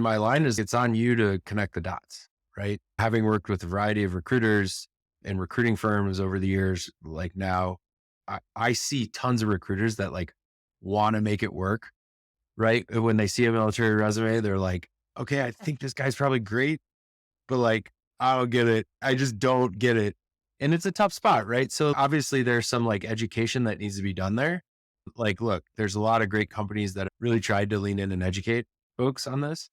My line is it's on you to connect the dots, right? Having worked with a variety of recruiters and recruiting firms over the years, like now I see tons of recruiters that like want to make it work, right? When they see a military resume, they're like, okay, I think this guy's probably great, but like, I don't get it. I just don't get it. And it's a tough spot, right? So obviously there's some like education that needs to be done there. Like, look, there's a lot of great companies that really tried to lean in and educate folks on this,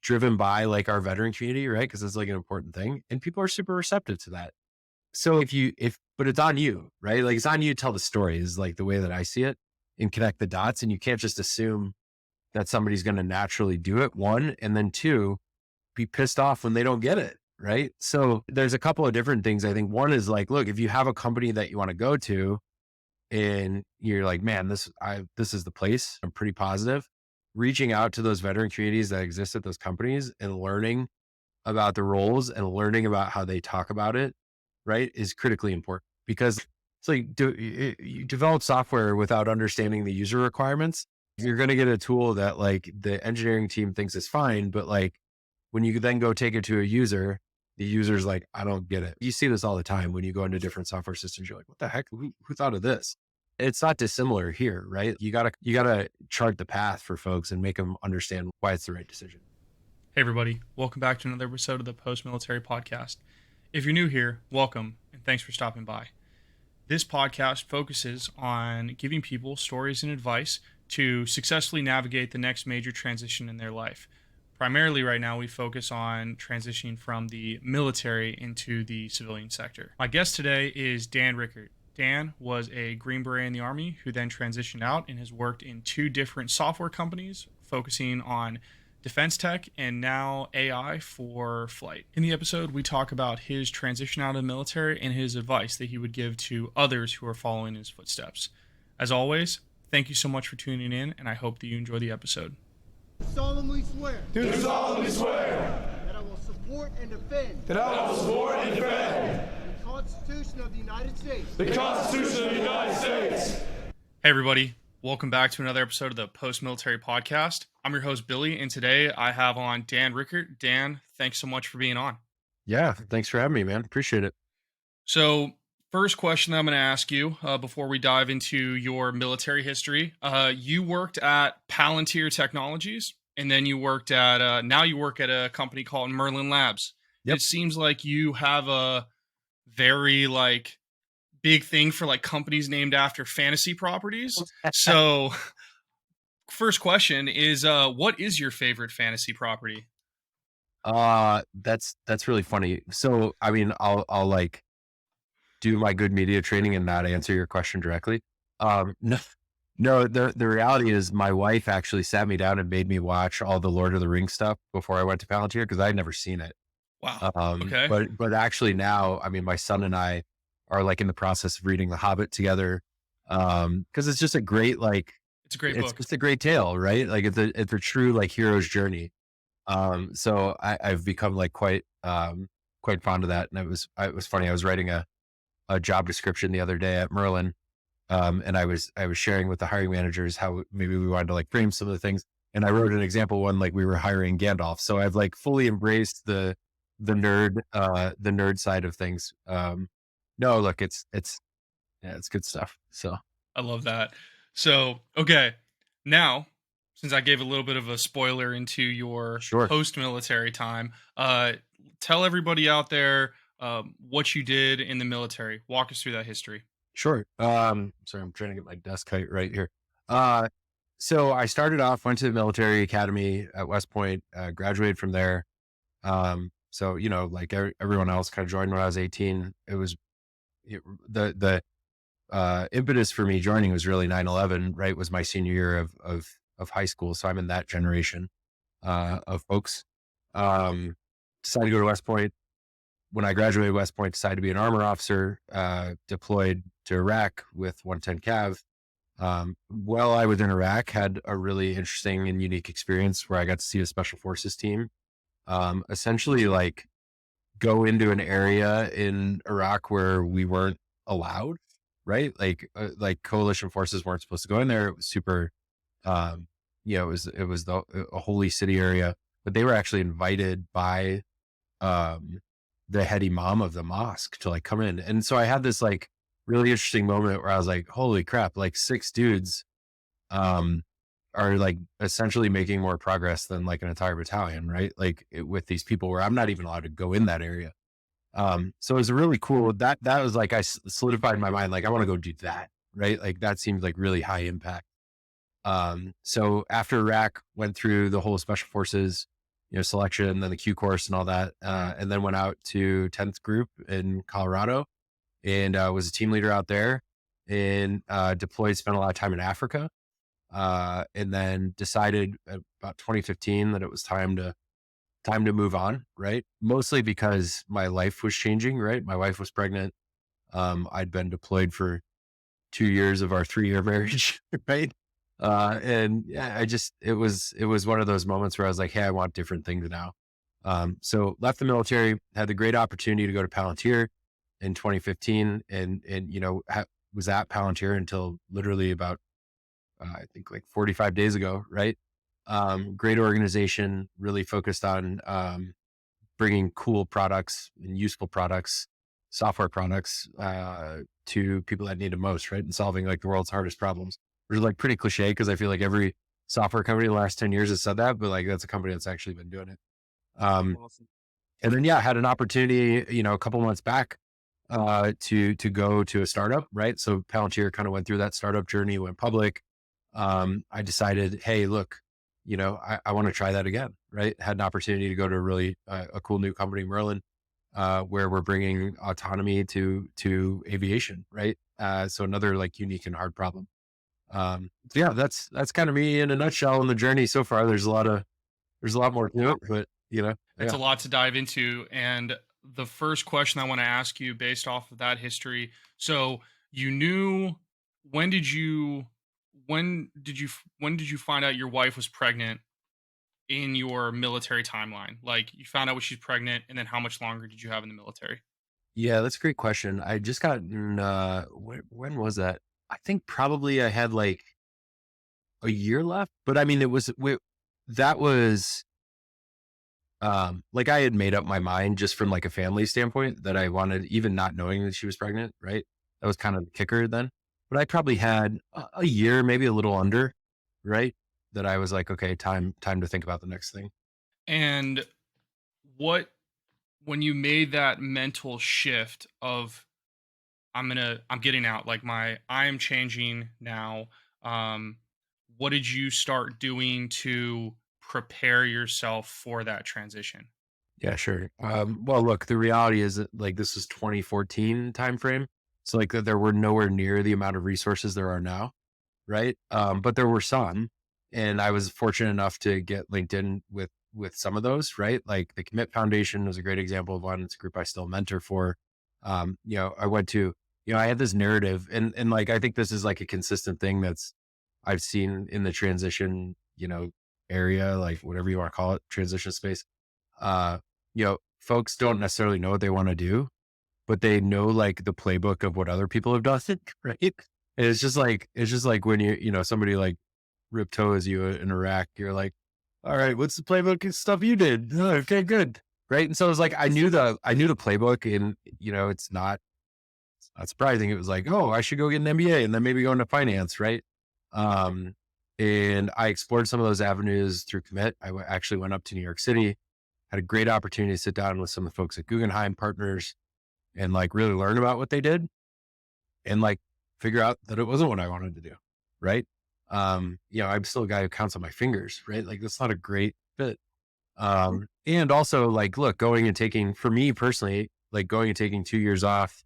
driven by like our veteran community, right? Because it's like an important thing. And people are super receptive to that. So but it's on you, right? Like it's on you to tell the story is like the way that I see it and connect the dots. And you can't just assume that somebody's going to naturally do it. One, and then two, be pissed off when they don't get it. Right. So there's a couple of different things. I think one is like, look, if you have a company that you want to go to and you're like, man, this is the place. I'm pretty positive. Reaching out to those veteran communities that exist at those companies and learning about the roles and learning about how they talk about it, right, is critically important because it's like you develop software without understanding the user requirements. You're going to get a tool that like the engineering team thinks is fine, but like when you then go take it to a user, the user's like, I don't get it. You see this all the time when you go into different software systems. You're like, what the heck? Who thought of this? It's not dissimilar here, right? You gotta chart the path for folks and make them understand why it's the right decision. Hey everybody, welcome back to another episode of the Post Military Podcast. If you're new here, welcome and thanks for stopping by. This podcast focuses on giving people stories and advice to successfully navigate the next major transition in their life. Primarily right now, we focus on transitioning from the military into the civilian sector. My guest today is Dan Rickert. Dan was a Green Beret in the Army who then transitioned out and has worked in two different software companies focusing on defense tech and now AI for flight. In the episode, we talk about his transition out of the military and his advice that he would give to others who are following his footsteps. As always, thank you so much for tuning in, and I hope that you enjoy the episode. Solemnly swear. Do solemnly swear. That I will support and defend. That I will support and defend. The Constitution of the United States. The Constitution of the United States. Hey everybody, welcome back to another episode of the Post Military Podcast. I'm your host Billy, and today I have on Dan Rickert. Dan, thanks so much for being on. Yeah, thanks for having me, man. Appreciate it. So, first question that I'm going to ask you before we dive into your military history. You worked at Palantir Technologies, and then you worked at, now you work at a company called Merlin Labs. Yep. It seems like you have a very like big thing for like companies named after fantasy properties. So, first question is, what is your favorite fantasy property? That's really funny. So, I mean, I'll like do my good media training and not answer your question directly. No, the reality is my wife actually sat me down and made me watch all the Lord of the Rings stuff before I went to Palantir because I'd never seen it. Wow. Okay. But actually now, I mean, my son and I are like in the process of reading The Hobbit together. Cause it's just a great, like, It's a great book. It's a great tale, right? Like it's a true like hero's journey. So I've become like quite fond of that. And it was funny. I was writing a job description the other day at Merlin. And I was sharing with the hiring managers how maybe we wanted to like frame some of the things. And I wrote an example one, like we were hiring Gandalf. So I've like fully embraced the nerd side of things. No, look, it's good stuff. So I love that. So, okay. Now, since I gave a little bit of a spoiler into your Sure. post-military time, tell everybody out there what you did in the military. Walk us through that history. Sure. Sorry, I'm trying to get my desk height right here. So I started off, went to the military academy at West Point, graduated from there. So, you know, like everyone else kind of joined when I was 18. It was the impetus for me joining was really 9/11, right? Was my senior year of high school. So I'm in that generation, of folks. Decided to go to West Point. When I graduated West Point, decided to be an armor officer, deployed to Iraq with 110 Cav. While I was in Iraq, had a really interesting and unique experience where I got to see a special forces team, essentially like go into an area in Iraq where we weren't allowed, right? Like coalition forces weren't supposed to go in there. It was super, it was a holy city area. but they were actually invited by, um, the head imam of the mosque to like come in. And so I had this like really interesting moment where I was like, holy crap, like 6 dudes, um, are like essentially making more progress than like an entire battalion, right? Like with these people where I'm not even allowed to go in that area. So it was really cool. That was like, solidified in my mind, like I want to go do that, right? Like that seems like really high impact. So after Iraq, went through the whole special forces, selection, then the Q course and all that, and then went out to 10th Group in Colorado and was a team leader out there and deployed, spent a lot of time in Africa, and then decided about 2015 that it was time to move on, right? Mostly because my life was changing, right? My wife was pregnant. I'd been deployed for 2 years of our 3-year marriage, right? And yeah, it was one of those moments where I was like, hey, I want different things now. So left the military, had the great opportunity to go to Palantir in 2015 and was at Palantir until literally about, I think like 45 days ago, right? Great organization, really focused on, bringing cool products and useful products, software products, to people that need it most, right? And solving like the world's hardest problems, which is like pretty cliche because I feel like every software company in the last 10 years has said that, but like that's a company that's actually been doing it. Um, Awesome. and then, yeah, had an opportunity, a couple months back, to go to a startup, right? So Palantir kind of went through that startup journey, went public. I decided, hey, look, I want to try that again, right? Had an opportunity to go to a really, a cool new company, Merlin, where we're bringing autonomy to aviation, right? So another like unique and hard problem. So yeah, that's kind of me in a nutshell in the journey so far. There's a lot more to it, but It's yeah. a lot to dive into. And the first question I want to ask you based off of that history. So you knew when did you when did you find out your wife was pregnant in your military timeline? Like you found out when she's pregnant and then how much longer did you have in the military? Yeah, that's a great question. I just got, when was that? I think probably I had like a year left, but I mean, that was, like I had made up my mind just from like a family standpoint that I wanted, even not knowing that she was pregnant, right? That was kind of the kicker then. But I probably had a year, maybe a little under, right? That I was like, okay, time to think about the next thing. And what when you made that mental shift of I'm getting out, like I am changing now. Um, what did you start doing to prepare yourself for that transition? Yeah, sure. Well, look, the reality is that like this is 2014 timeframe. So like there were nowhere near the amount of resources there are now, right? But there were some, and I was fortunate enough to get linked in with some of those, right? Like the Commit Foundation was a great example of one. It's a group I still mentor for. I went to, I had this narrative, and like I think this is like a consistent thing that's I've seen in the transition, area, like whatever you want to call it, transition space. Uh, folks don't necessarily know what they want to do, but they know like the playbook of what other people have done, right? And it's just like when somebody like rip toes you in Iraq, you're like, all right, what's the playbook and stuff you did? "Oh, okay, good. Right. And so it was like, I knew the playbook and, it's not surprising. It was like, oh, I should go get an MBA and then maybe go into finance. Right. Um, and I explored some of those avenues through Commit. Actually went up to New York City, had a great opportunity to sit down with some of the folks at Guggenheim Partners and like really learn about what they did and like figure out that it wasn't what I wanted to do. Right. I'm still a guy who counts on my fingers, right? Like that's not a great fit. And also like, look, going and taking, for me personally, like going and taking 2 years off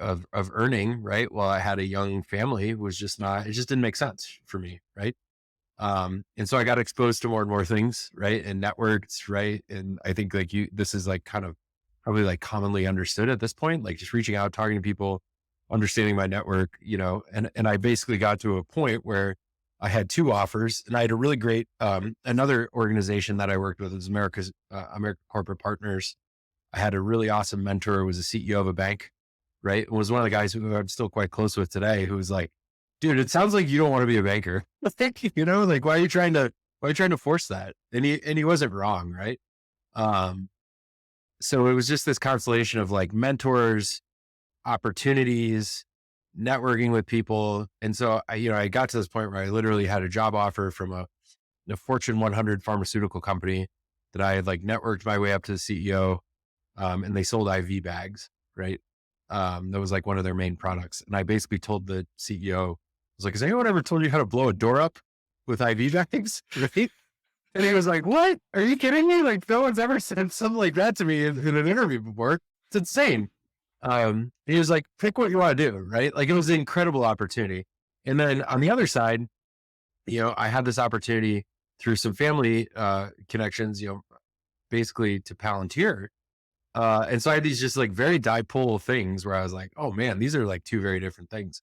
of earning, right? While I had a young family was just not, it just didn't make sense for me. Right. And so I got exposed to more and more things, right? And networks, right? And I think like this is like kind of probably like commonly understood at this point, like just reaching out, talking to people, understanding my network, and I basically got to a point where I had two offers and I had a really great, another organization that I worked with was American Corporate Partners. I had a really awesome mentor, who was a CEO of a bank, right? And was one of the guys who I'm still quite close with today, who was like, dude, it sounds like you don't want to be a banker. Like, why are you trying to why are you trying to force that? And he wasn't wrong, right? Um, so it was just this constellation of like mentors, opportunities, networking with people. And so I got to this point where I literally had a job offer from a Fortune 100 pharmaceutical company that I had like networked my way up to the CEO. And they sold IV bags, right? That was like one of their main products. And I basically told the CEO, I was like, has anyone ever told you how to blow a door up with IV bags? Right? And he was like, what? Are you kidding me? Like, no one's ever said something like that to me in an interview before. It's insane. He was like, pick what you want to do, right? Like, it was an incredible opportunity. And then on the other side, I had this opportunity through some family connections, basically to Palantir. And so I had these just like very dipole things where I was like, oh man, these are like two very different things.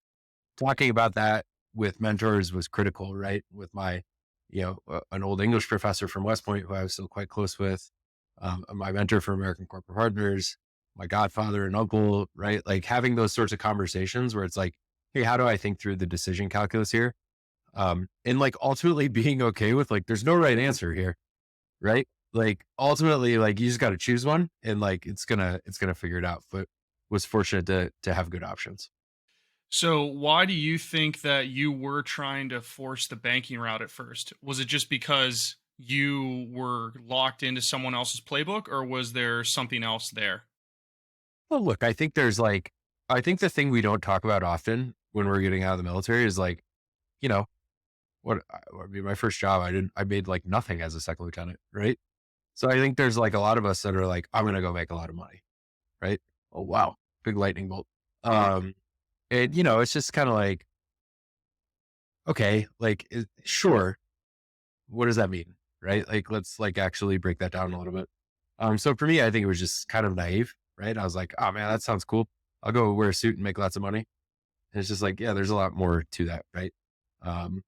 Talking about that with mentors was critical, right? With my, an old English professor from West Point who I was still quite close with, my mentor for American Corporate Partners, my godfather and uncle, right? Like having those sorts of conversations where it's like, hey, how do I think through the decision calculus here? And like ultimately being okay with like, there's no right answer here, right? Like ultimately, like you just got to choose one, and like it's gonna figure it out. But was fortunate to have good options. So, why do you think that you were trying to force the banking route at first? Was it just because you were locked into someone else's playbook, or was there something else there? Well, look, I think the thing we don't talk about often when we're getting out of the military is like, you know, I mean, my first job, I made like nothing as a second lieutenant, right? So I think there's like a lot of us that are like, I'm gonna go make a lot of money, right? Oh wow, big lightning bolt. Um, and it's just kind of like, okay, like, sure, what does that mean? Right? Like, let's like actually break that down a little bit. So for me, I think it was just kind of naive, right? I was like, oh man, that sounds cool. I'll go wear a suit and make lots of money. And it's just like, yeah, there's a lot more to that, right? Um,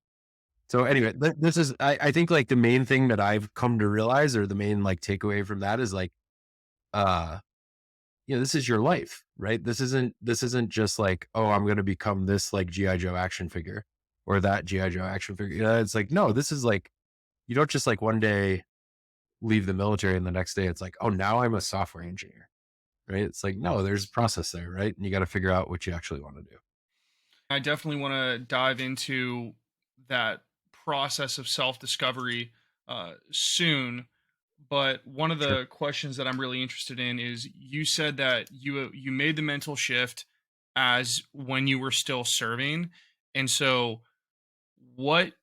so anyway, I think like the main thing that I've come to realize, or the main like takeaway from that is like, uh, this is your life, right? This isn't just like, oh, I'm going to become this like GI Joe action figure or that GI Joe action figure. It's like, no, this is like, you don't just like one day leave the military and the next day it's like, oh, now I'm a software engineer, right? It's like, no, there's a process there, right? And you got to figure out what you actually want to do. I definitely want to dive into that process of self discovery soon. But one of Sure. the questions that I'm really interested in is you said that you made the mental shift as when you were still serving, and so what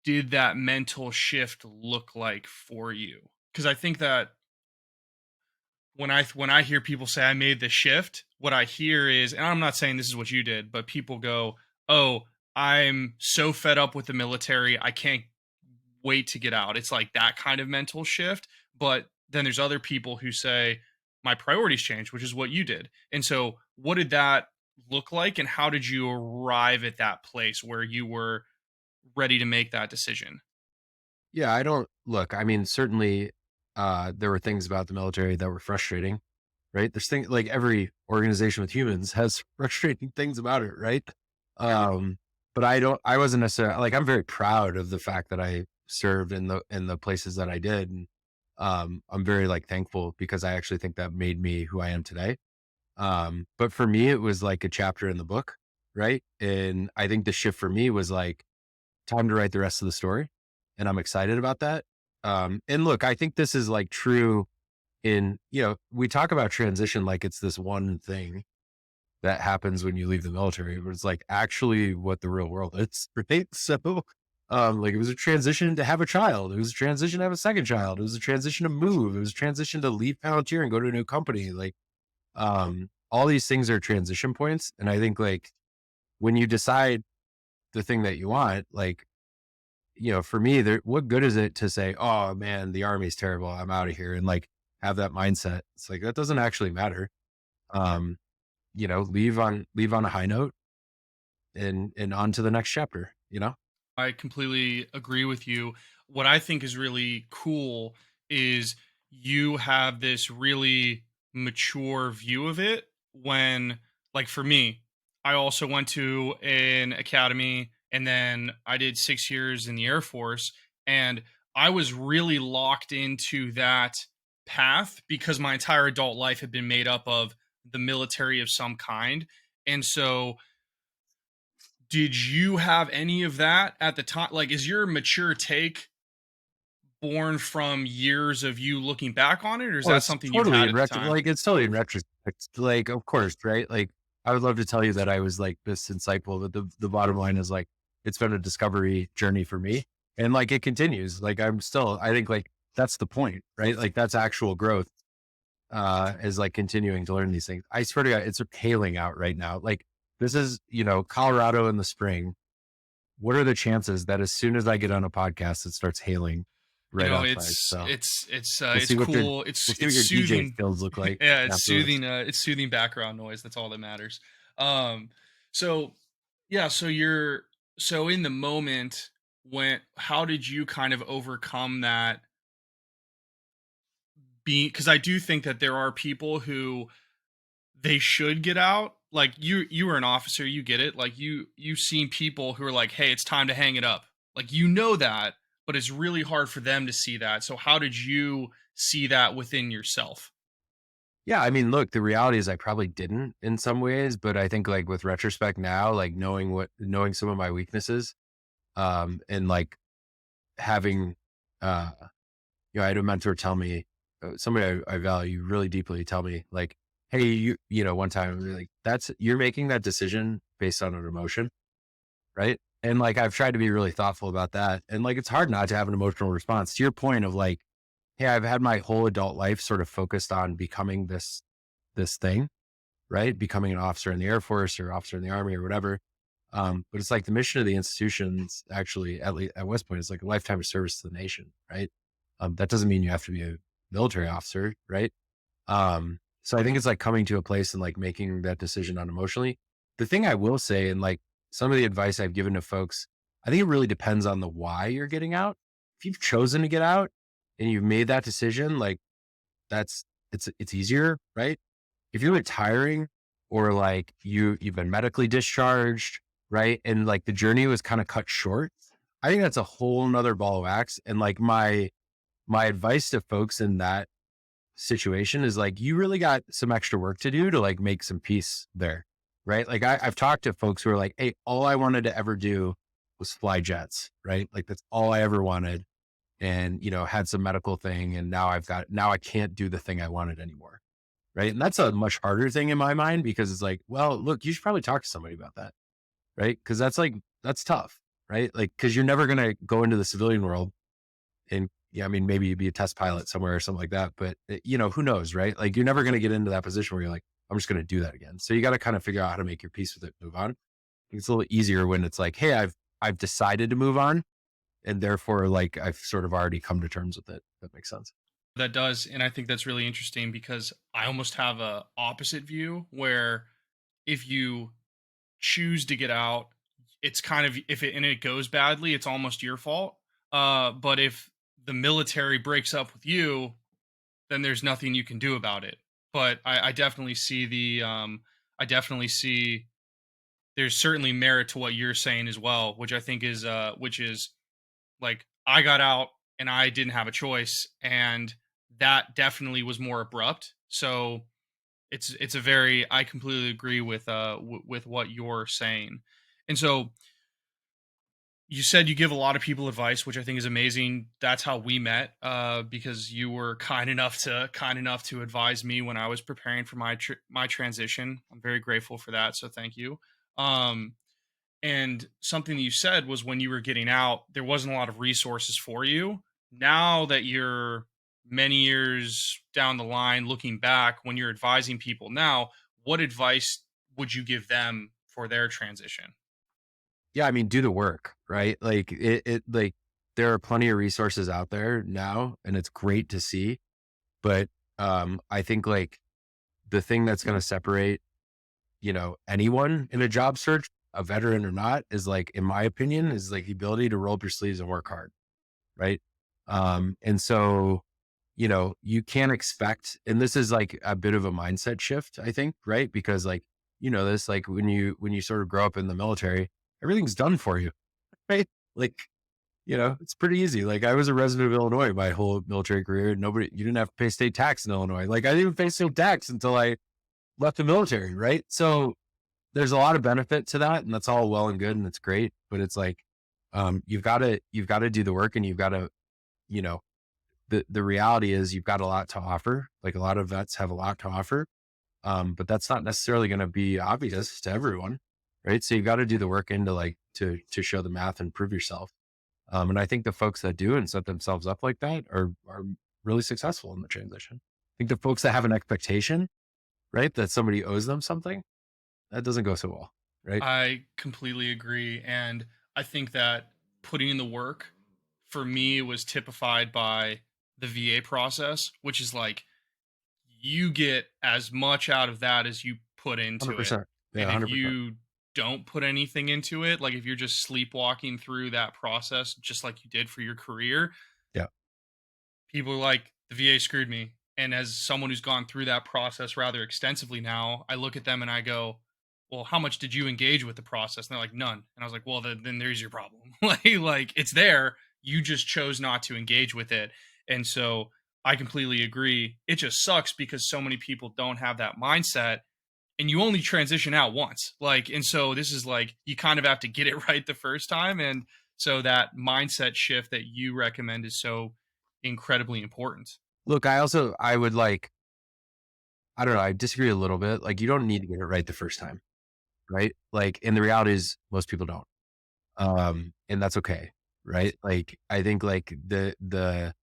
did that mental shift look like for you? Because I think that when I hear people say I made the shift, what I hear is, and I'm not saying this is what you did, but people go, "Oh, I'm so fed up with the military, I can't wait to get out." It's like that kind of mental shift. But then there's other people who say my priorities changed, which is what you did. And so, what did that look like, and how did you arrive at that place where you were ready to make that decision? Yeah, I don't look, I mean, certainly there were things about the military that were frustrating, right? There's things like every organization with humans has frustrating things about it, right? Um, but I wasn't necessarily like, I'm very proud of the fact that I served in the places that I did. And I'm very like thankful because I actually think that made me who I am today. But for me, it was like a chapter in the book, right? And I think the shift for me was like time to write the rest of the story. And I'm excited about that. And look, I think this is like true we talk about transition like it's this one thing that happens when you leave the military, but it's like actually what the real world is, right? So, like it was a transition to have a child. It was a transition to have a second child. It was a transition to move. It was a transition to leave Palantir and go to a new company. Like, all these things are transition points. And I think like when you decide the thing that you want, like, for me, what good is it to say, oh man, the army's terrible, I'm out of here, and like have that mindset? It's like, that doesn't actually matter. Um, leave on a high note and on to the next chapter. I completely agree with you. What I think is really cool is you have this really mature view of it when, like, for me, I also went to an academy and then I did 6 years in the Air Force. And I was really locked into that path because my entire adult life had been made up of the military of some kind. And so, did you have any of that at the time? Like, is your mature take born from years of you looking back on it, or is Well, that it's something you totally had in at the retro, time? like it's totally in retrospect. Like, of course, right? Like, I would love to tell you that I was like this insightful, but the bottom line is like it's been a discovery journey for me, and like it continues. Like I'm still, I think like that's the point, right? Like that's actual growth. Is like continuing to learn these things. I swear to God, it's hailing out right now. Like this is, Colorado in the spring. What are the chances that as soon as I get on a podcast, it starts hailing You right know, outside? So we'll it's see what your cool. we'll see what It's your DJ soothing. skills look like Yeah, after this. it's soothing background noise. That's all that matters. Um, so yeah, so in the moment, when how did you kind of overcome that being, because I do think that there are people who they should get out. Like you were an officer, you get it. Like you've seen people who are like, "Hey, it's time to hang it up." Like that, but it's really hard for them to see that. So how did you see that within yourself? Yeah, I mean, look, the reality is I probably didn't in some ways, but I think like with retrospect now, like knowing some of my weaknesses, and like having, uh, I had a mentor tell me, somebody I value really deeply tell me like, hey, one time like you're making that decision based on an emotion, right? And like I've tried to be really thoughtful about that, and like it's hard not to have an emotional response. To your point of like, hey, I've had my whole adult life sort of focused on becoming this thing, right? Becoming an officer in the Air Force or officer in the Army or whatever. But it's like the mission of the institutions actually, at least at West Point, is like a lifetime of service to the nation, right? That doesn't mean you have to be a military officer, right? So I think it's like coming to a place and like making that decision unemotionally. The thing I will say, and like some of the advice I've given to folks, I think it really depends on the why you're getting out. If you've chosen to get out and you've made that decision, like that's it's easier, right? If you're retiring or like you've been medically discharged, right? And like the journey was kind of cut short, I think that's a whole nother ball of wax. And like my advice to folks in that situation is like you really got some extra work to do to like make some peace there. Right. Like I've talked to folks who are like, hey, all I wanted to ever do was fly jets, right? Like that's all I ever wanted. And, had some medical thing. And now I can't do the thing I wanted anymore. Right. And that's a much harder thing in my mind because it's like, well, look, you should probably talk to somebody about that. Right. Cause that's tough. Right. Like, cause you're never going to go into the civilian world and yeah, I mean, maybe you'd be a test pilot somewhere or something like that, but who knows, right? Like you're never going to get into that position where you're like, I'm just going to do that again. So you got to kind of figure out how to make your peace with it, move on. It's a little easier when it's like, hey, I've decided to move on, and therefore, like I've sort of already come to terms with it. That makes sense. That does, and I think that's really interesting because I almost have a opposite view where if you choose to get out, it's kind of, if it and it goes badly, it's almost your fault. But if the military breaks up with you, then there's nothing you can do about it. But I definitely see I definitely see there's certainly merit to what you're saying as well, which I think is which is like I got out and I didn't have a choice, and that definitely was more abrupt. So it's a very, I completely agree with with what you're saying. And so you said you give a lot of people advice, which I think is amazing. That's how we met, because you were kind enough to advise me when I was preparing for my transition. I'm very grateful for that, so thank you. Um, and something that you said was when you were getting out, there wasn't a lot of resources for you. Now that you're many years down the line, looking back, when you're advising people now, what advice would you give them for their transition? Yeah, I mean, do the work, right? Like like there are plenty of resources out there now, and it's great to see. But I think like the thing that's going to separate anyone in a job search, a veteran or not, is like, in my opinion, is like the ability to roll up your sleeves and work hard. Right. And so, you can't expect, and this is like a bit of a mindset shift, I think, right? Because like, this, like when you sort of grow up in the military, everything's done for you, right? Like, it's pretty easy. Like I was a resident of Illinois my whole military career. You didn't have to pay state tax in Illinois. Like I didn't even pay state tax until I left the military. Right. So there's a lot of benefit to that, and that's all well and good. And it's great, but it's like, you've got to do the work, and you've got to, you know, the reality is you've got a lot to offer. Like a lot of vets have a lot to offer. But that's not necessarily going to be obvious to everyone. Right. So you've got to do the work into like, to show the math and prove yourself. And I think the folks that do and set themselves up like that are really successful in the transition. I think the folks that have an expectation, right, that somebody owes them something, that doesn't go so well, right? I completely agree. And I think that putting in the work for me was typified by the VA process, which is like you get as much out of that as you put into it. 100%. Yeah, And if 100%. you don't put anything into it, like if you're just sleepwalking through that process, just like you did for your career, Yeah. people are like, the VA screwed me. And as someone who's gone through that process rather extensively now, I look at them and I go, well, how much did you engage with the process? And they're like, none. And I was like, well, then there's your problem. like it's there. You just chose not to engage with it. And so I completely agree. It just sucks because so many people don't have that mindset, and you only transition out once. Like, and so this is like, you kind of have to get it right the first time. And so that mindset shift that you recommend is so incredibly important. Look, I would like, I don't know, I disagree a little bit. Like you don't need to get it right the first time, right? Like, and the reality is most people don't. And that's okay. Right. Like, I think like the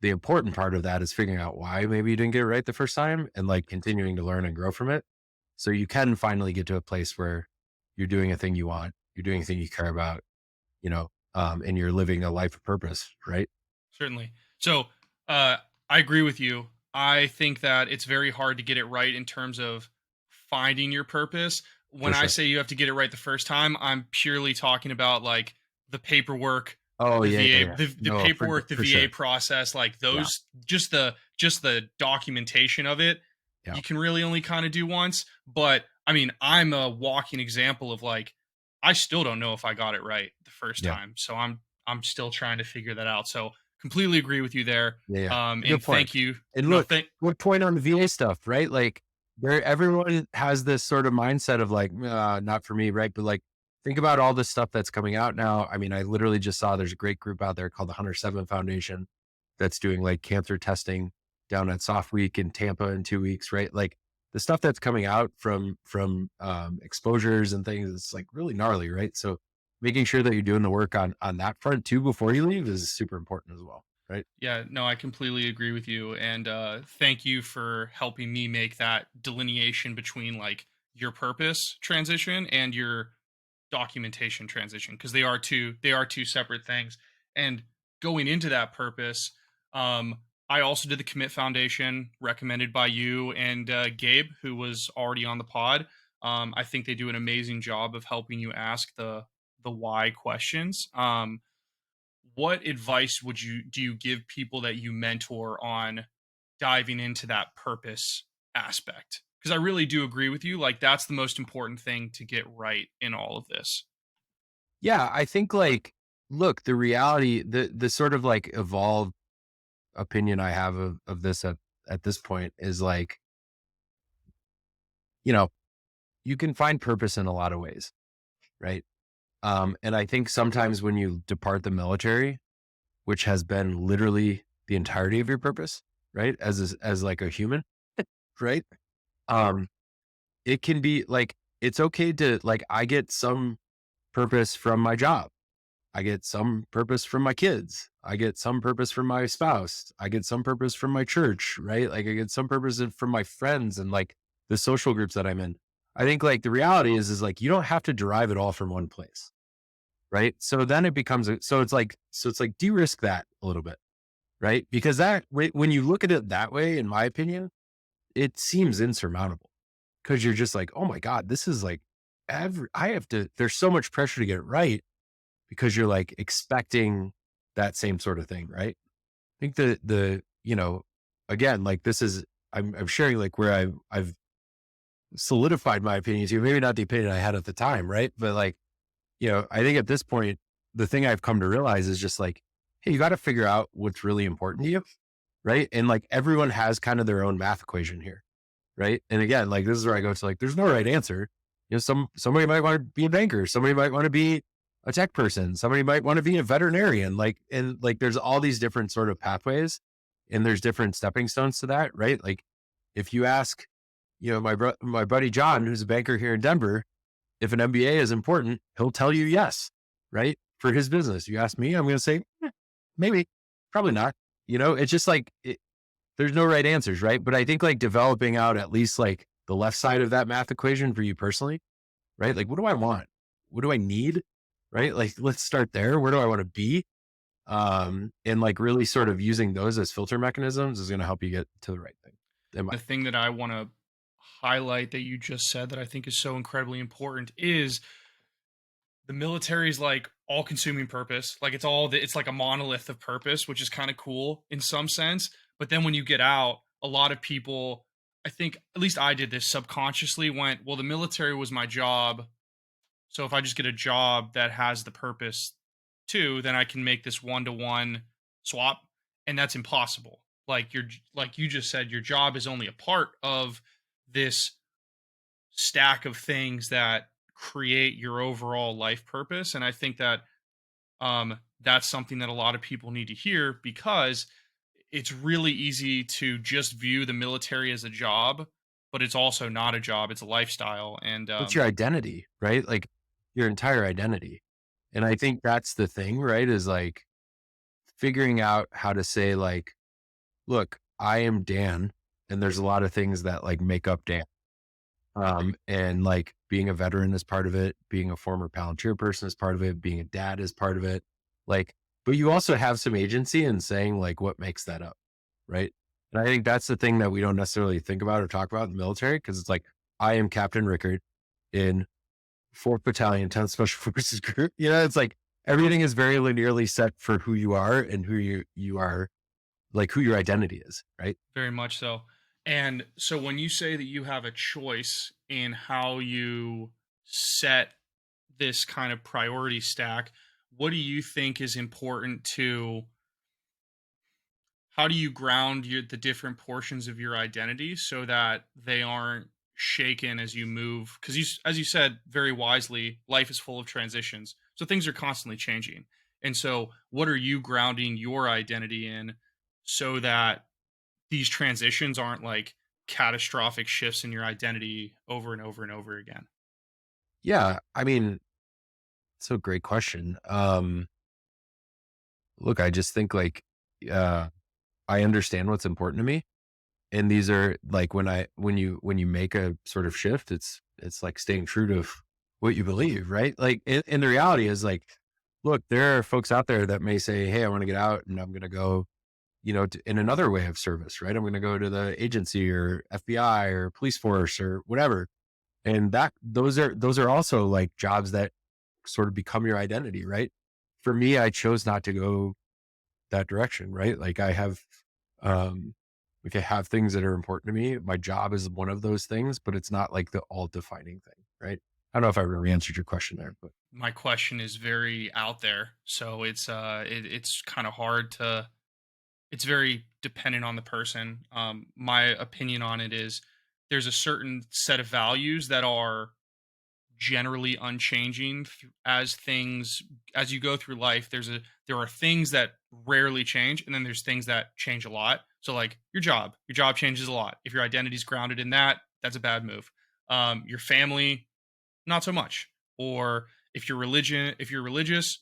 important part of that is figuring out why maybe you didn't get it right the first time and like continuing to learn and grow from it. So you can finally get to a place where you're doing a thing you want, you're doing a thing you care about, and you're living a life of purpose. Right. Certainly. So I agree with you. I think that it's very hard to get it right in terms of finding your purpose. When For I sure. say you have to get it right the first time, I'm purely talking about like the paperwork, Oh the yeah. Yeah. VA, Yeah. the No, paperwork, the for VA sure. process, like Yeah. those, just the documentation of it, Yeah. you can really only kind of do once. But I mean, I'm a walking example of like, I still don't know if I got it right the first Yeah. time. So I'm still trying to figure that out. So completely agree with you there. Yeah. Yeah. And Good point. thank you. And No, look, what point on the VA stuff, right? Like everyone has this sort of mindset of like, not for me. Right. But like, think about all this stuff that's coming out now. I mean, I literally just saw there's a great group out there called the 107 Foundation that's doing like cancer testing down at Soft Week in Tampa in 2 weeks. Right. Like the stuff that's coming out from exposures and things, it's like really gnarly. Right. So making sure that you're doing the work on that front too, before you leave is super important as well. Right. yeah, no, I completely agree with you. And thank you for helping me make that delineation between like your purpose transition and your documentation transition, because they are two separate things. And going into that purpose, I also did the Commit Foundation recommended by you and Gabe, who was already on the pod. I think they do an amazing job of helping you ask the why questions. What advice do you give people that you mentor on diving into that purpose aspect? Because I really do agree with you. Like that's the most important thing to get right in all of this. Yeah, I think like, look, the reality, the sort of like evolved opinion I have of this at this point is like, you know, you can find purpose in a lot of ways, right? And I think sometimes when you depart the military, which has been literally the entirety of your purpose, right? As like a human, right? Um, it can be like, it's okay to like, I get some purpose from my job. I get some purpose from my kids. I get some purpose from my spouse. I get some purpose from my church, right? Like I get some purpose from my friends and like the social groups that I'm in. I think like the reality is like, you don't have to derive it all from one place. Right. So then it becomes, so it's like de-risk that a little bit. Right. Because when you look at it that way, in my opinion, it seems insurmountable because you're just like, oh my God, this is like there's so much pressure to get it right because you're like expecting that same sort of thing. Right. I think again, like this is, I'm sharing like where I've solidified my opinions here, maybe not the opinion I had at the time. Right. But like, I think at this point, the thing I've come to realize is just like, hey, you got to figure out what's really important to you. Right. And like everyone has kind of their own math equation here. Right. And again, like this is where I go to like, there's no right answer. You know, somebody might want to be a banker. Somebody might want to be a tech person. Somebody might want to be a veterinarian. Like, and like, there's all these different sort of pathways and there's different stepping stones to that. Right. Like if you ask, you know, my buddy, John, who's a banker here in Denver, if an MBA is important, he'll tell you yes. Right. For his business. You ask me, I'm going to say, maybe, probably not. You know, it's just like, there's no right answers, right? But I think like developing out at least like the left side of that math equation for you personally, right? Like, what do I want? What do I need? Right? Like, let's start there. Where do I want to be? And like really sort of using those as filter mechanisms is going to help you get to the right thing. The thing that I want to highlight that you just said that I think is so incredibly important is the military is like all consuming purpose. Like it's like a monolith of purpose, which is kind of cool in some sense. But then when you get out, a lot of people, I think, at least I did this subconsciously, went, well, the military was my job. So if I just get a job that has the purpose too, then I can make this one-to-one swap. And that's impossible. Like like you just said, your job is only a part of this stack of things that create your overall life purpose. And I think that that's something that a lot of people need to hear, because it's really easy to just view the military as a job, but it's also not a job, it's a lifestyle. And it's your identity, right? Like your entire identity. And I think that's the thing, right? Is like figuring out how to say like, look, I am Dan, and there's a lot of things that like make up Dan. And like being a veteran is part of it, being a former Palantir person is part of it, being a dad is part of it. Like, but you also have some agency in saying like what makes that up, right? And I think that's the thing that we don't necessarily think about or talk about in the military, because it's like, I am Captain Rickert in 4th Battalion, 10th Special Forces Group. You know, it's like everything is very linearly set for who you are and who you are, like who your identity is, right? very much so. And so when you say that you have a choice in how you set this kind of priority stack, what do you think is important to, how do you ground the different portions of your identity so that they aren't shaken as you move? Because you, as you said very wisely, life is full of transitions, so things are constantly changing. And so what are you grounding your identity in so that these transitions aren't like catastrophic shifts in your identity over and over and over again? Yeah. I mean, it's a great question. Look, I just think like, I understand what's important to me. And these are like, when you make a sort of shift, it's like staying true to what you believe, right? Like, and the reality is like, look, there are folks out there that may say, hey, I want to get out and I'm going to go, you know, in another way of service, right? I'm going to go to the agency or FBI or police force or whatever. And those are also like jobs that sort of become your identity, right? For me, I chose not to go that direction, right? Like um, I have things that are important to me. My job is one of those things, but it's not like the all defining thing, right? I don't know if I really answered your question there, but My question is very out there, so it's kind of hard to, it's very dependent on the person. My opinion on it is there's a certain set of values that are generally unchanging as you go through life. There are things that rarely change, and then there's things that change a lot. So like your job changes a lot. If your identity's grounded in that, that's a bad move. Your family, not so much. Or if you're religious,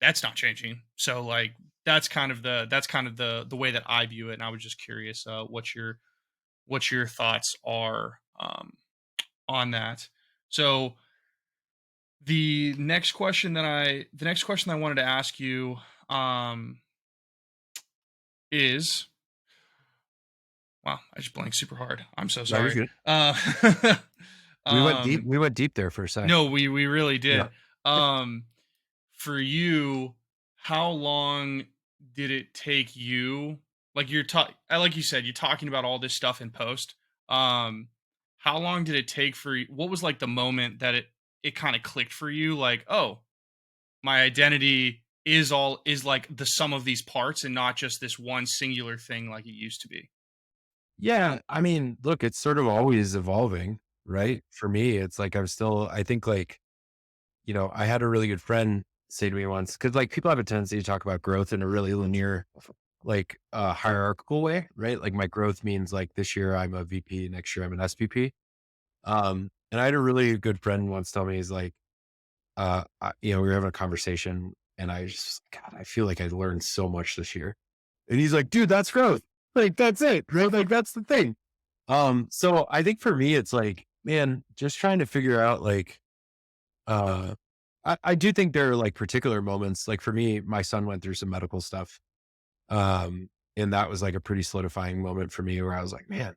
that's not changing. So like that's kind of the way that I view it. And I was just curious what your thoughts are on that. So the next question I wanted to ask you um is, wow, I just blanked super hard. I'm so no, you're sorry. good. We went deep. Um We went deep there for a sec. no, we really did. Yeah. Um for you, how long did it take you, like like you said, you're talking about all this stuff in post. Um how long did it take for you, what was like the moment that it kind of clicked for you, like, oh, my identity is like the sum of these parts and not just this one singular thing like it used to be. Yeah. I mean, look, it's sort of always evolving, right? For me, it's like I think like, I had a really good friend say to me once, because like people have a tendency to talk about growth in a really linear, like hierarchical way, right? Like my growth means like this year I'm a VP, next year I'm an SVP. And I had a really good friend once tell me, he's like, we were having a conversation and I just, God, I feel like I learned so much this year. And he's like, dude, that's growth. Like, that's it, right? Like, that's the thing. So I think for me, it's like, man, just trying to figure out like, uh, I do think there are like particular moments, like for me, my son went through some medical stuff. Um, and that was like a pretty solidifying moment for me where I was like, man,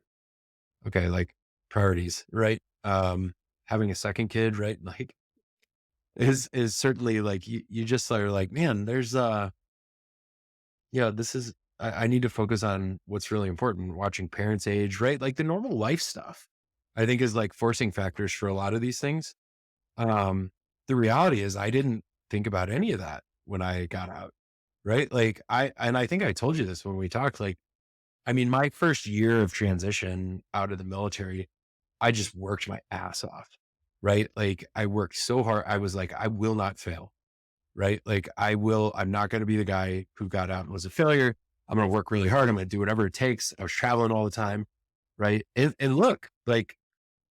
okay, like priorities, right? Having a second kid, right? Like is certainly like, you just are like, man, there's, this is, I need to focus on what's really important, watching parents age, right? Like the normal life stuff, I think is like forcing factors for a lot of these things. Um, the reality is I didn't think about any of that when I got out, right? Like and I think I told you this when we talked, like, I mean, my first year of transition out of the military, I just worked my ass off, right? Like I worked so hard. I was like, I will not fail, right? Like I'm not going to be the guy who got out and was a failure. I'm going to work really hard. I'm going to do whatever it takes. I was traveling all the time. Right. And look, like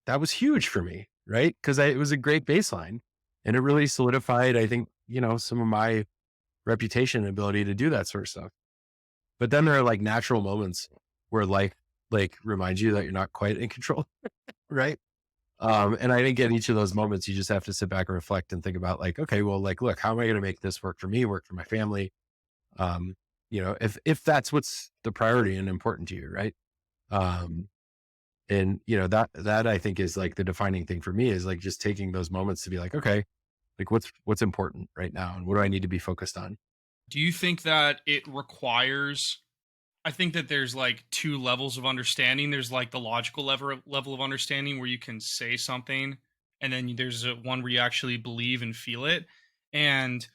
that was huge for me. Right. Cause it was a great baseline and it really solidified, I think, some of my reputation and ability to do that sort of stuff. But then there are like natural moments where life like reminds you that you're not quite in control. Right. And I think at each of those moments, you just have to sit back and reflect and think about like, okay, well, like, look, how am I going to make this work for me, work for my family? Um, if that's what's the priority and important to you, right? Um, and that I think is like the defining thing for me is like just taking those moments to be like, okay, like what's important right now, and what do I need to be focused on? Do you think that it requires I think that there's like two levels of understanding. There's like the logical level of understanding where you can say something, and then there's one where you actually believe and feel it. And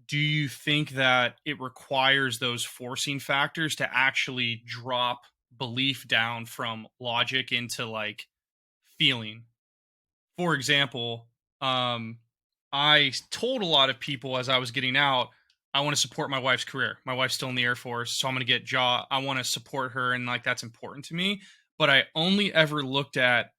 do you think that it requires those forcing factors to actually drop belief down from logic into like feeling? For example, um, I told a lot of people as I was getting out, I want to support my wife's career. My wife's still in the Air Force, so I'm going to get job. I want to support her, and like that's important to me. But I only ever looked at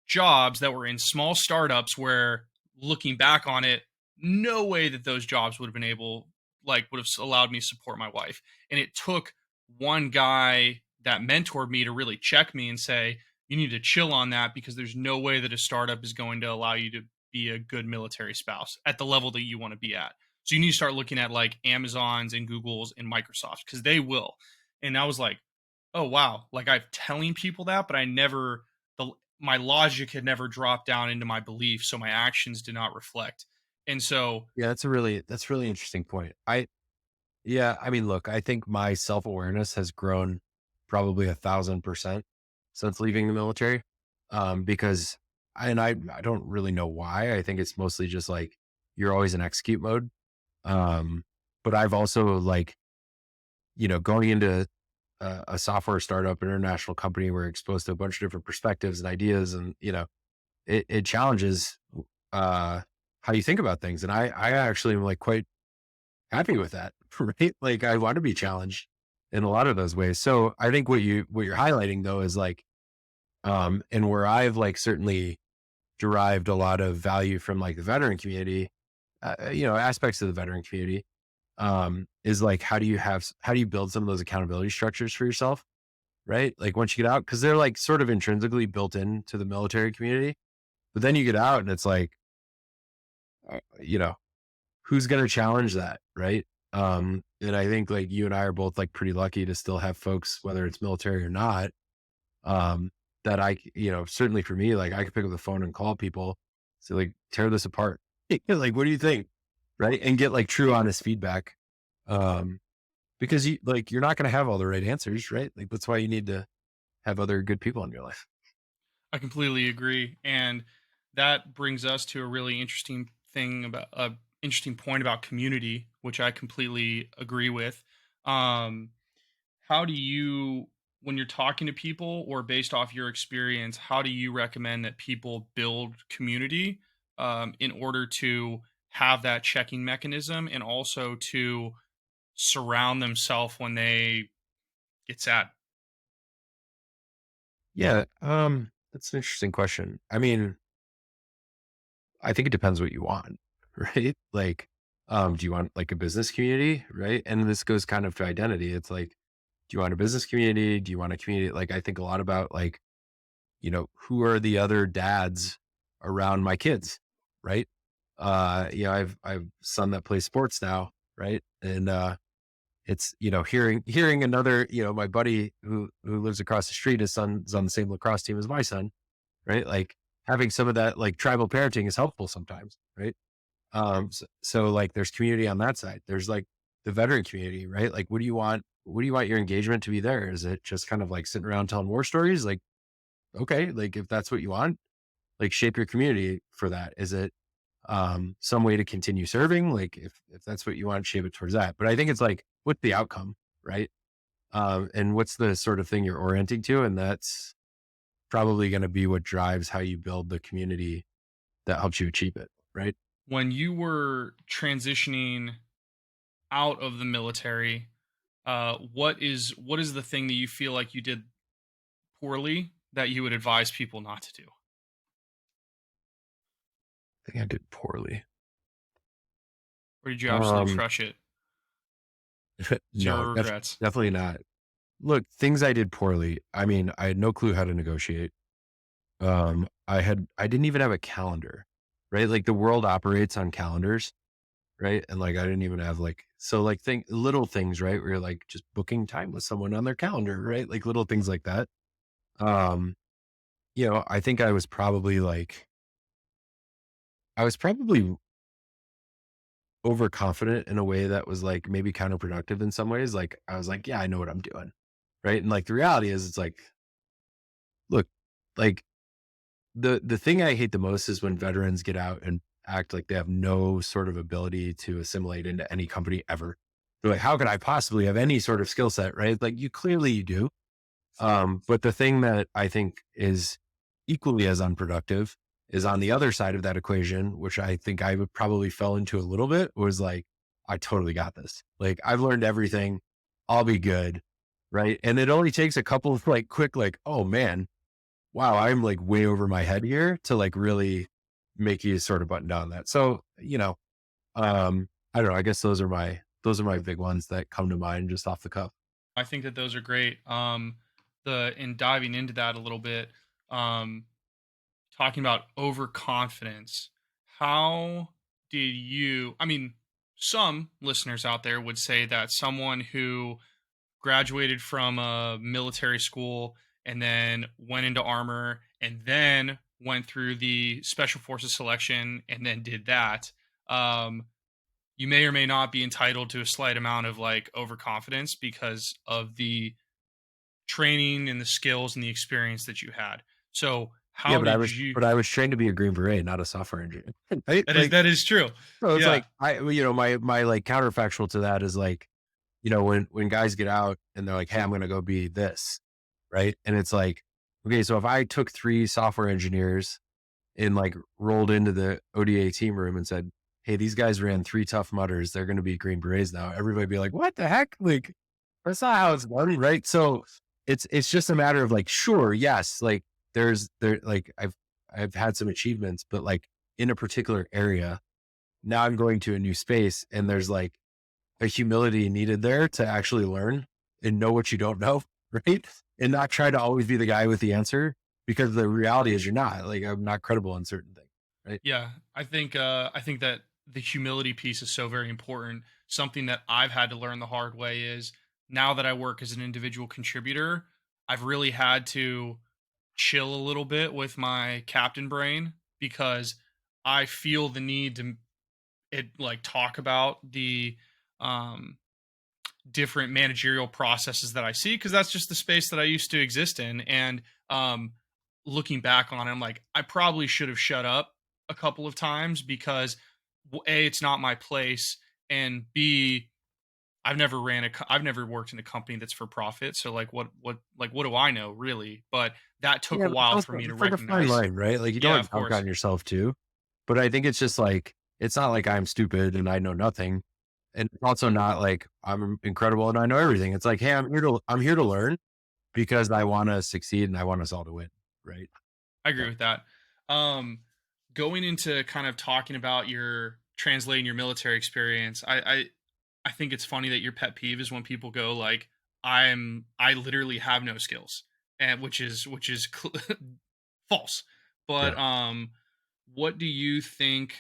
jobs that were in small startups where, looking back on it, no way that those jobs would have been able, like, would have allowed me to support my wife. And it took one guy that mentored me to really check me and say, you need to chill on that because there's no way that a startup is going to allow you to be a good military spouse at the level that you want to be at. So you need to start looking at like Amazon's and Google's and Microsoft's because they will. And I was like, oh wow, like I'm telling people that, but I never the my logic had never dropped down into my belief, so my actions did not reflect. And so, Yeah, that's really interesting point. Yeah, I mean, look, I think my self-awareness has grown probably 1,000% since leaving the military. Because I don't really know why. I think it's mostly just like you're always in execute mode. But I've also like, going into a software startup, international company, we're exposed to a bunch of different perspectives and ideas, and it challenges uh how you think about things. And I actually am like quite happy with that, right? Like I want to be challenged in a lot of those ways. So I think what you're highlighting though is like, and where I've like certainly derived a lot of value from like the veteran community, aspects of the veteran community, is like, how do you build some of those accountability structures for yourself, right? Like once you get out, cause they're like sort of intrinsically built into the military community, but then you get out and it's like, uh, you know, who's going to challenge that, right? And I think like you and I are both like pretty lucky to still have folks, whether it's military or not, um, that certainly for me, like I could pick up the phone and call people, so like tear this apart, like what do you think, right? And get like true, honest feedback, um, because you're not going to have all the right answers, right? Like that's why you need to have other good people in your life. I completely agree. And that brings us to a really interesting thing about interesting point about community, which I completely agree with. Um, how do you, when you're talking to people or based off your experience, how do you recommend that people build community in order to have that checking mechanism and also to surround themselves when they get sad? Yeah, that's an interesting question. I mean, I think it depends what you want, right? Like, do you want like a business community, right? And this goes kind of to identity. It's like, do you want a business community? Do you want a community? Like, I think a lot about like, who are the other dads around my kids, right? I've a son that plays sports now, right? And it's hearing another, my buddy who lives across the street, his son's on the same lacrosse team as my son, right? Like having some of that like tribal parenting is helpful sometimes, right? So like there's community on that side. There's like the veteran community, right? Like what do you want? What do you want your engagement to be there? Is it just kind of like sitting around telling war stories? Like, okay, like if that's what you want, like shape your community for that. Is it some way to continue serving? Like if that's what you want, shape it towards that. But I think it's like, what's the outcome, right? And what's the sort of thing you're orienting to? And that's probably going to be what drives how you build the community that helps you achieve it, right? When you were transitioning out of the military, what is the thing that you feel like you did poorly that you would advise people not to do? I think I did poorly. Or did you absolutely Um, crush it? no, Zero regrets. definitely not. Look, things I did poorly. I mean, I had no clue how to negotiate. I didn't even have a calendar, right? Like the world operates on calendars, right? And like I didn't even have like so like think little things, right? Where you're like just booking time with someone on their calendar, right? Like little things like that. Um, I think I was probably overconfident in a way that was like maybe counterproductive in some ways. Like I was like, yeah, I know what I'm doing. Right. And like the reality is it's like, look, like the thing I hate the most is when veterans get out and act like they have no sort of ability to assimilate into any company ever. They're like, how could I possibly have any sort of skill set? Right. Like you do. But the thing that I think is equally as unproductive is on the other side of that equation, which I think I would probably fell into a little bit, was like, I totally got this. Like I've learned everything. I'll be good. Right. And it only takes a couple of like quick, like, oh man, wow, I'm like way over my head here to like really make you sort of button down that. So, I don't know. I guess those are my big ones that come to mind just off the cuff. I think that those are great. The in diving into that a little bit, um, talking about overconfidence. How did you? I mean, some listeners out there would say that someone who graduated from a military school and then went into armor and then went through the special forces selection and then did that. Um, you may or may not be entitled to a slight amount of like overconfidence because of the training and the skills and the experience that you had. So Yeah, how did you but I was trained to be a Green Beret, not a software engineer. Right? Like, that is true. so it's Yeah. like my like counterfactual to that is like, when guys get out and they're like, hey, I'm gonna go be this, right? And it's like, okay, so if I took 3 software engineers and like rolled into the ODA team room and said, hey, these guys ran 3 tough mutters, they're gonna be Green Berets now. Everybody be like, what the heck? Like, that's not how it's done, right? So it's just a matter of like, sure, yes, like there like I've had some achievements, but like in a particular area, now I'm going to a new space and there's like a humility needed there to actually learn and know what you don't know, right? And not try to always be the guy with the answer because the reality is you're not. Like I'm not credible on certain things, right? Yeah, I think that the humility piece is so very important. Something that I've had to learn the hard way is now that I work as an individual contributor, I've really had to chill a little bit with my captain brain because I feel the need to like talk about the um different managerial processes that I see because that's just the space that I used to exist in. And looking back on it, I'm like, I probably should have shut up a couple of times because A, it's not my place, and B, I've never worked in a company that's for profit. So like what do I know really? But that took Yeah, a but while for also me to it's like a fine recognize. line, right? Like you don't Yeah, want of to dunk course. on yourself too. But I think it's just like it's not like I'm stupid and I know nothing. And it's also not like I'm incredible and I know everything. It's like, hey, I'm here to learn because I want to succeed and I want us all to win. Right. I Yeah. agree with that. Um, Going into kind of talking about your translating your military experience, I think it's funny that your pet peeve is when people go like, I literally have no skills, and which is false. Yeah. But what do you think?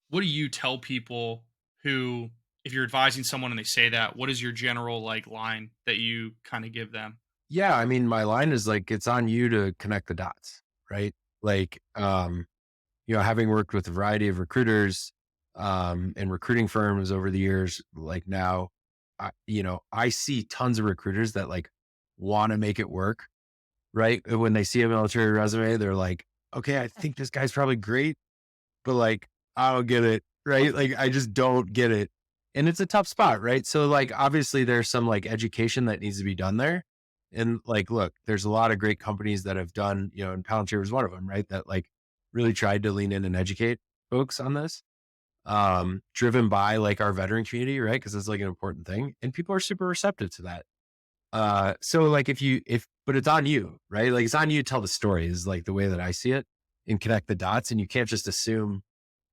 What do you tell people who, if you're advising someone and they say that, what is your general like line that you kind of give them? Yeah. I mean, my line is like, it's on you to connect the dots. Right. Like, having worked with a variety of recruiters, and recruiting firms over the years, like now, I see tons of recruiters that like want to make it work. Right. When they see a military resume, they're like, okay, I think this guy's probably great, but like, I don't get it. Right. Like, I just don't get it. And it's a tough spot. Right. So, like, obviously, there's some like education that needs to be done there. And like, look, there's a lot of great companies that have done, and Palantir was one of them, right? That like really tried to lean in and educate folks on this, driven by like our veteran community, right? Because it's like an important thing. And people are super receptive to that. So like but it's on you, right? Like it's on you to tell the story is like the way that I see it and connect the dots. And you can't just assume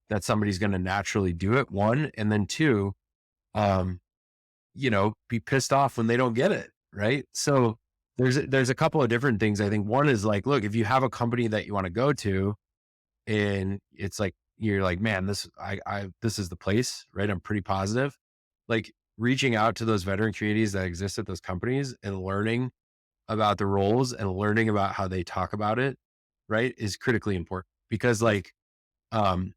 that somebody's going to naturally do it. One, and then two, um, be pissed off when they don't get it. Right. So there's a couple of different things. I think one is like, look, if you have a company that you want to go to and it's like, you're like, man, this is the place, right? I'm pretty positive. Like reaching out to those veteran communities that exist at those companies and learning about the roles and learning about how they talk about it, right, is critically important because like, um,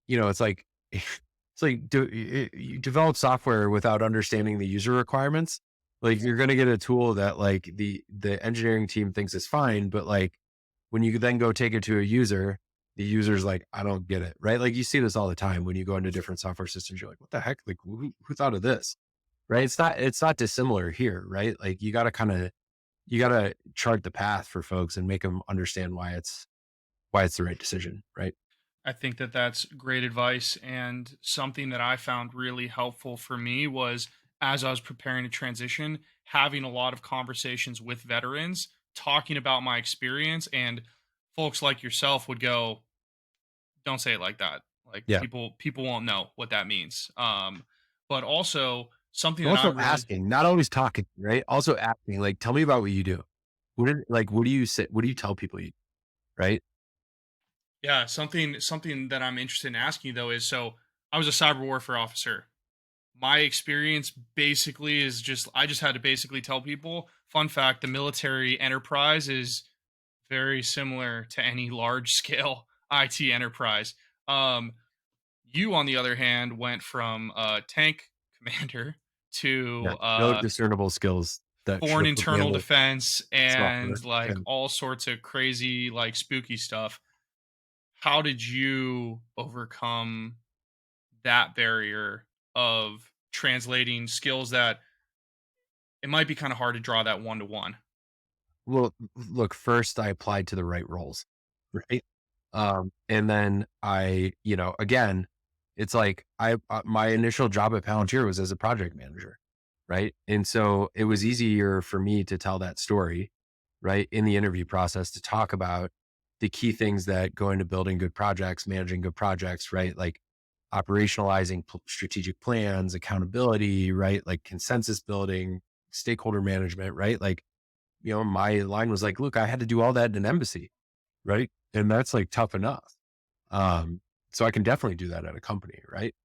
it's like, it's like you develop software without understanding the user requirements. Like you're going to get a tool that like the engineering team thinks is fine, but like when you then go take it to a user, the user's like, I don't get it, right? Like you see this all the time when you go into different software systems. You're like, what the heck? Like who thought of this? Right? It's not dissimilar here, right? Like you got to chart the path for folks and make them understand why it's the right decision, right? I think that that's great advice. And something that I found really helpful for me was as I was preparing to transition, having a lot of conversations with veterans, talking about my experience. And folks like yourself would go, don't say it like that. Like Yeah. people won't know what that means. But also something that Also I'm really, asking, not always talking, right? Also asking, like, tell me about what you do. What do you say? What do you tell people you do, right? yeah, something that I'm interested in asking you though is, so I was a cyber warfare officer. My experience basically is just, I just had to basically tell people, fun fact, the military enterprise is very similar to any large scale IT enterprise. Um, you, on the other hand, went from tank commander Yeah. to No discernible skills that should foreign have put me on internal the defense software. and like And all sorts of crazy, like spooky stuff. How did you overcome that barrier of translating skills that it might be kind of hard to draw that one to one? well, look, first I applied to the right roles, right? And then again, it's like my initial job at Palantir was as a project manager, right? And so it was easier for me to tell that story, right, in the interview process to talk about the key things that go into building good projects, managing good projects, right? Like operationalizing strategic plans, accountability, right? Like consensus building, stakeholder management, right? Like, my line was like, look, I had to do all that in an embassy, right? And that's like tough enough. Um, so I can definitely do that at a company, right?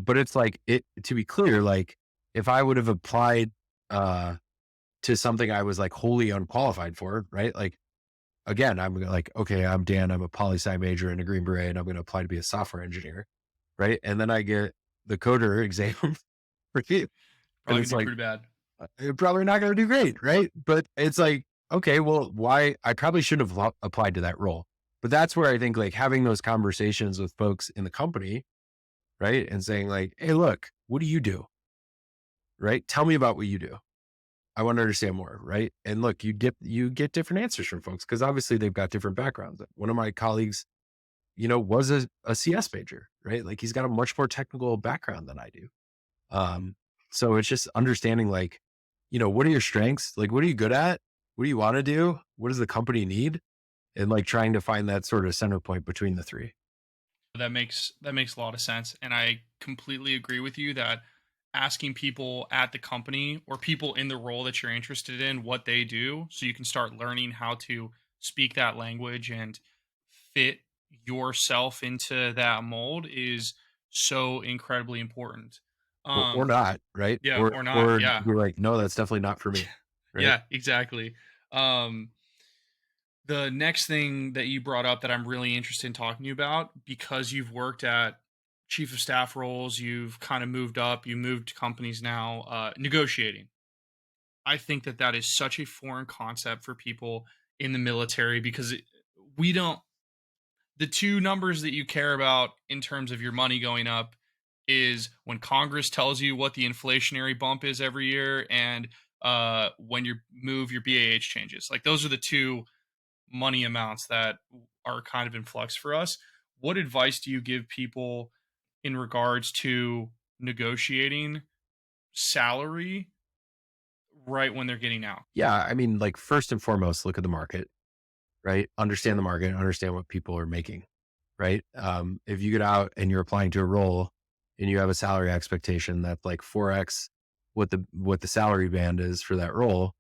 But it's like to be clear, like if I would have applied uh to something I was like wholly unqualified for, right? Like again, like, okay, I'm Dan, I'm a poli sci major and a Green Beret, and I'm gonna apply to be a software engineer, right? And then I get the coder exam for you. And Probably gonna it's do like, pretty bad. you're probably not going to do great, right? But it's like, okay, well, why? I probably shouldn't have applied to that role. But that's where I think like having those conversations with folks in the company right? And saying like, hey, look, what do you do? Right? Tell me about what you do. I want to understand more, right? And look, you get different answers from folks because obviously they've got different backgrounds. One of my colleagues, was a CS major, right? Like he's got a much more technical background than I do. Um, so it's just understanding like, what are your strengths? Like, what are you good at? What do you want to do? What does the company need? And like trying to find that sort of center point between the three. That makes a lot of sense, and I completely agree with you that asking people at the company or people in the role that you're interested in what they do, so you can start learning how to speak that language and fit yourself into that mold is so incredibly important. Or Um, not, right? yeah, Or or not. or Yeah, you're like, no, that's definitely not for me. Right. yeah, exactly. Um, the next thing that you brought up that I'm really interested in talking to you about, because you've worked at chief of staff roles, you've kind of moved up, you moved companies now, negotiating. I think that that is such a foreign concept for people in the military because we don't, the two numbers that you care about in terms of your money going up is when Congress tells you what the inflationary bump is every year and when your BAH changes. Like those are the two money amounts that are kind of in flux for us. What advice do you give people in regards to negotiating salary right when they're getting out? Yeah. I mean, like first and foremost, look at the market, right? Understand the market, understand what people are making, right? If you get out and you're applying to a role and you have a salary expectation that's like 4x what the salary band is for that role,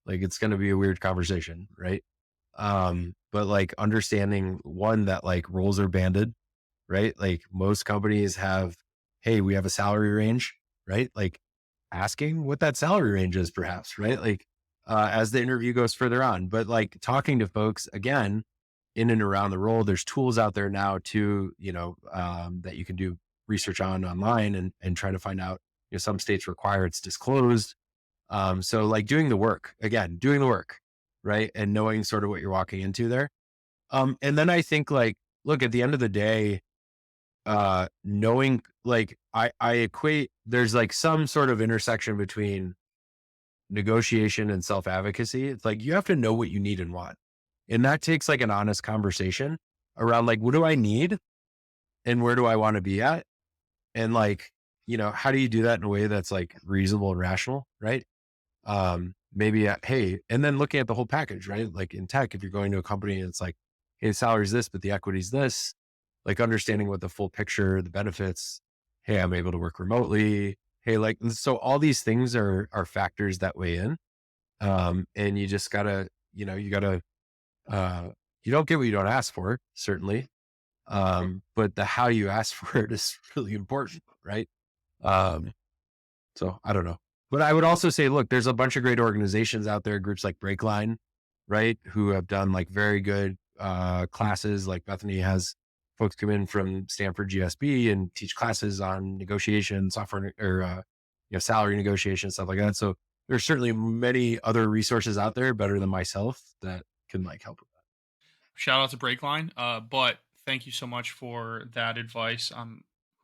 like it's going to be a weird conversation, right? But like understanding one that like roles are banded, right? Like most companies have, hey, we have a salary range, right? Like asking what that salary range is, perhaps, right? Like as the interview goes further on, but like talking to folks again in and around the role, there's tools out there now too, that you can do research on online and try to find out, some states require it's disclosed. So like doing the work again, doing the work, right? And knowing sort of what you're walking into there. And then I think like, look, at the end of the day, knowing like I equate there's like some sort of intersection between negotiation and self-advocacy. It's like you have to know what you need and want. And that takes like an honest conversation around like what do I need and where do I want to be at? And like, how do you do that in a way that's like reasonable and rational, right? Maybe hey, and then looking at the whole package, right? Like in tech, if you're going to a company and it's like, hey, the salary's this, but the equity's this, like understanding what the full picture, the benefits, hey, I'm able to work remotely. Hey, like, so all these things are factors that weigh in. And you just gotta, you gotta, uh, you don't get what you don't ask for, certainly. But the how you ask for it is really important, right? Um, so I don't know. But I would also say, look, there's a bunch of great organizations out there, groups like Breakline, right? Who have done like very good classes. Like Bethany has folks come in from Stanford GSB and teach classes on negotiation, software or salary negotiation, stuff like that. So there's certainly many other resources out there better than myself that can like help with that. Shout out to Breakline. But thank you so much for that advice.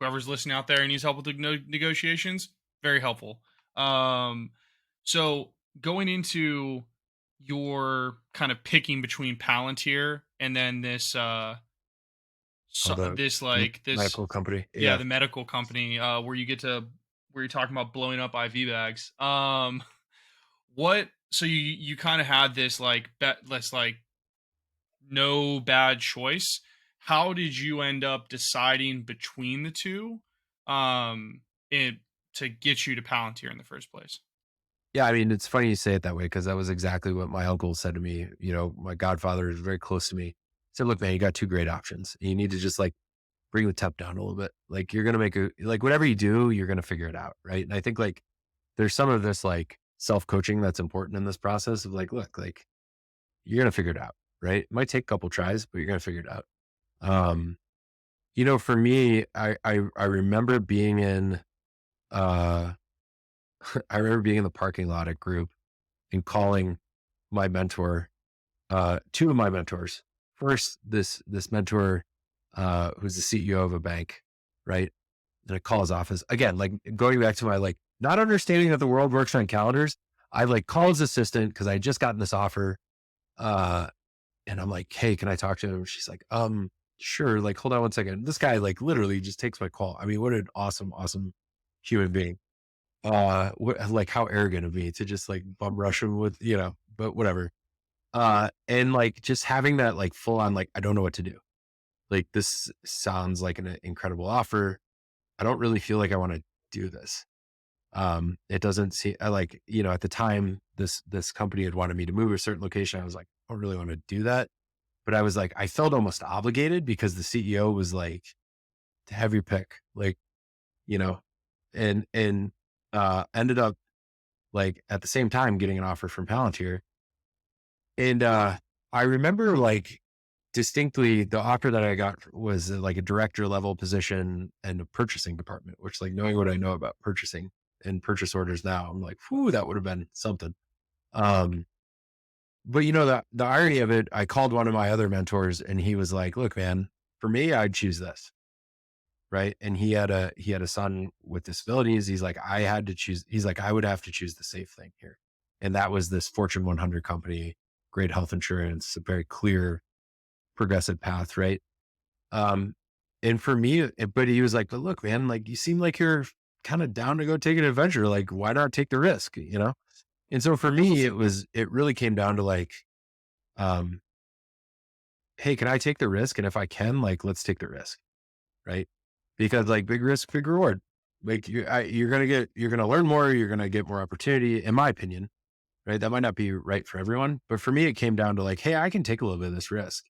Whoever's listening out there and needs help with the negotiations, very helpful. Um, so going into your kind of picking between Palantir and then this Oh, the this like this medical company. yeah, Yeah. the medical company where you're talking about blowing up IV bags. What so you kind of had this like let's like no bad choice. How did you end up deciding between the two um it, to get you to Palantir in the first place? Yeah, I mean, it's funny you say it that way because that was exactly what my uncle said to me. My godfather is very close to me. He said, "Look, man, you got two great options. You need to just like bring the temp down a little bit. Like you're gonna make like whatever you do, you're gonna figure it out, right?" And I think like there's some of this like self coaching that's important in this process of like, look, like you're gonna figure it out, right? It might take a couple tries, but you're gonna figure it out. Um, for me, I remember being in uh I remember being in the parking lot at group and calling my mentor, two of my mentors. First, this mentor, who's the CEO of a bank, right? And I call his office again, like going back to my like not understanding that the world works on calendars. I like call his assistant because I had just gotten this offer. Uh, and I'm like, hey, can I talk to him? She's like, sure. Like, hold on one second. This guy like literally just takes my call. I mean, what an awesome human being. Like how arrogant of me to just like bum rush him with, but whatever. And like just having that like full on, like, I don't know what to do. Like, this sounds like an incredible offer. I don't really feel like I want to do this. It doesn't seem I like, at the time this company had wanted me to move to a certain location. I was like, I don't really want to do that. But I was like, I felt almost obligated because the CEO was like, have your pick, like, you know, and ended up like at the same time getting an offer from Palantir. And I remember like distinctly the offer that I got was like a director level position and a purchasing department, which like knowing what I know about purchasing and purchase orders now, I'm like, whew, that would have been something. Um, but the irony of it, I called one of my other mentors and he was like, look, man, for me, I'd choose this. Right. And he had a son with disabilities. He's like, I had to choose. He's like, I would have to choose the safe thing here. And that was this Fortune 100 company, great health insurance, a very clear progressive path. Right. Um, and for me, but he was like, but look, man, like you seem like you're kind of down to go take an adventure. Like, why not take the risk, And so for me, it really came down to like, um, hey, can I take the risk? And if I can, like, let's take the risk. Right. Because like big risk, big reward. Like you're going to learn more. You're going to get more opportunity, in my opinion. Right. That might not be right for everyone, but for me, it came down to like, hey, I can take a little bit of this risk.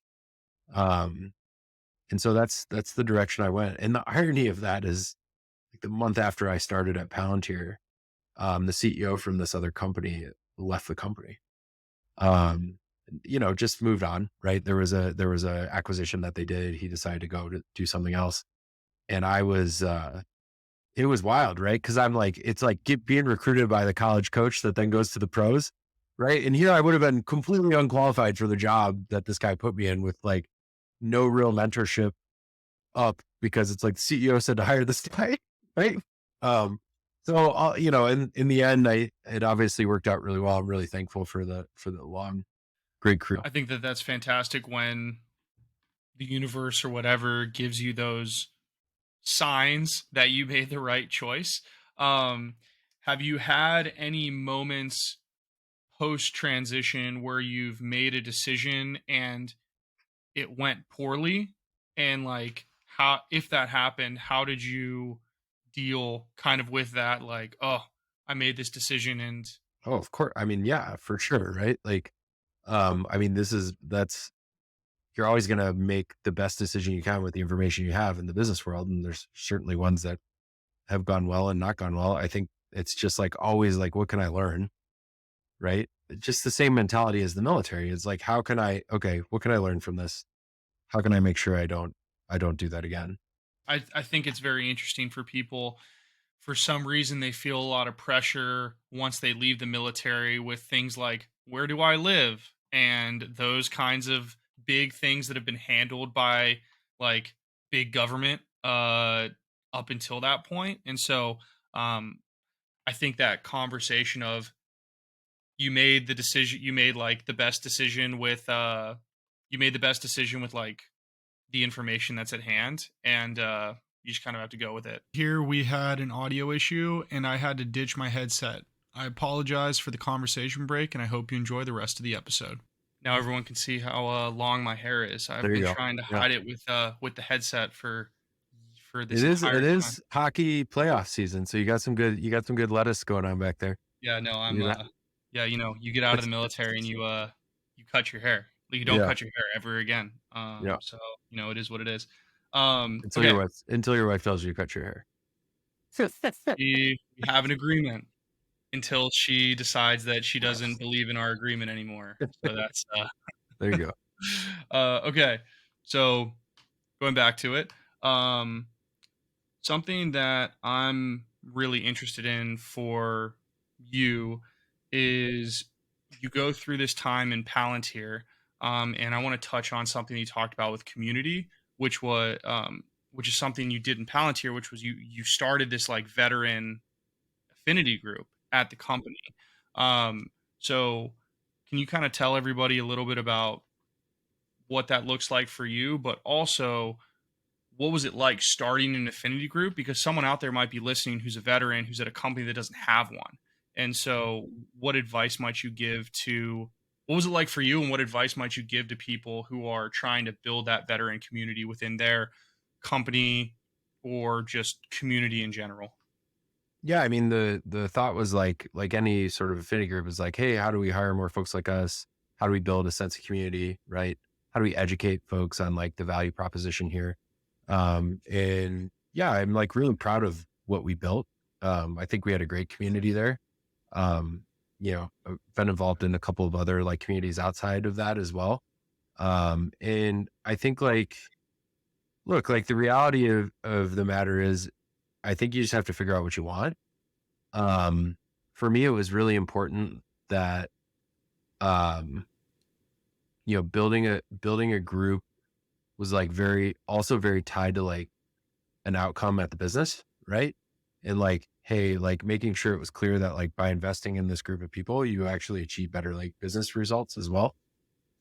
Um, and so that's the direction I went. And the irony of that is like the month after I started at Palantir, the CEO from this other company left the company. Just moved on, right? There was a acquisition that they did. He decided to go to do something else. And it was wild, right? Cause I'm like, it's like being recruited by the college coach that then goes to the pros. Right. And here I would have been completely unqualified for the job that this guy put me in with like no real mentorship up because it's like the CEO said to hire this guy. Right. Um, so, in the end, it obviously worked out really well. I'm really thankful for the long, great career. I think that that's fantastic when the universe or whatever gives you those signs that you made the right choice. Um, have you had any moments post transition where you've made a decision and it went poorly? And like, how, if that happened, how did you deal kind of with that? Like, oh, I made this decision and Oh, of course. I mean, yeah, for sure. Right. Like, I mean, that's you're always going to make the best decision you can with the information you have in the business world. And there's certainly ones that have gone well and not gone well. I think it's just like always like, what can I learn? Right. Just the same mentality as the military. It's like, okay, what can I learn from this? How can I make sure I don't do that again? I think it's very interesting for people. For some reason, they feel a lot of pressure once they leave the military with things like, where do I live? And those kinds of big things that have been handled by like big government up until that point. And so um, I think that conversation of you made the decision, you made like the best decision with, you made the best decision with like the information that's at hand, and you just kind of have to go with it. Here we had an audio issue and I had to ditch my headset. I apologize for the conversation break and I hope you enjoy the rest of the episode. Now everyone can see how long my hair is. I've There you been go. trying to Yeah. hide it with the headset for this It entire time. is hockey playoff season. So you got some good lettuce going on back there. Yeah, no, I'm You know, yeah, you know, you get out of that's, the military and you cut your hair. You don't yeah. cut your hair ever again. Yeah. So, you know, it is what it is. Until your Okay, wife until your wife tells you to cut your hair. we have an agreement until she decides that she doesn't believe in our agreement anymore. So that's There you go. okay. So going back to it, um, something that I'm really interested in for you is you go through this time in Palantir, and I want to touch on something you talked about with community, which was which is something you did in Palantir, which was you started this like veteran affinity group at the company. Um, so can you kind of tell everybody a little bit about what that looks like for you, but also what was it like starting an affinity group? Because someone out there might be listening who's a veteran, who's at a company that doesn't have one. And so, what advice might you give to what was it like for you, and what advice might you give to people who are trying to build that veteran community within their company or just community in general? Yeah, I mean the thought was like any sort of affinity group is like, hey, how do we hire more folks like us? How do we build a sense of community, right? How do we educate folks on like the value proposition here? And yeah, I'm like really proud of what we built. I think we had a great community there. Um, I've been involved in a couple of other like communities outside of that as well. And I think like, look, like the reality of the matter is, I think you just have to figure out what you want. um, for me, it was really important that, um, building a group was like very tied to like an outcome at the business, right? And like, hey, like making sure it was clear that like by investing in this group of people, you actually achieve better like business results as well.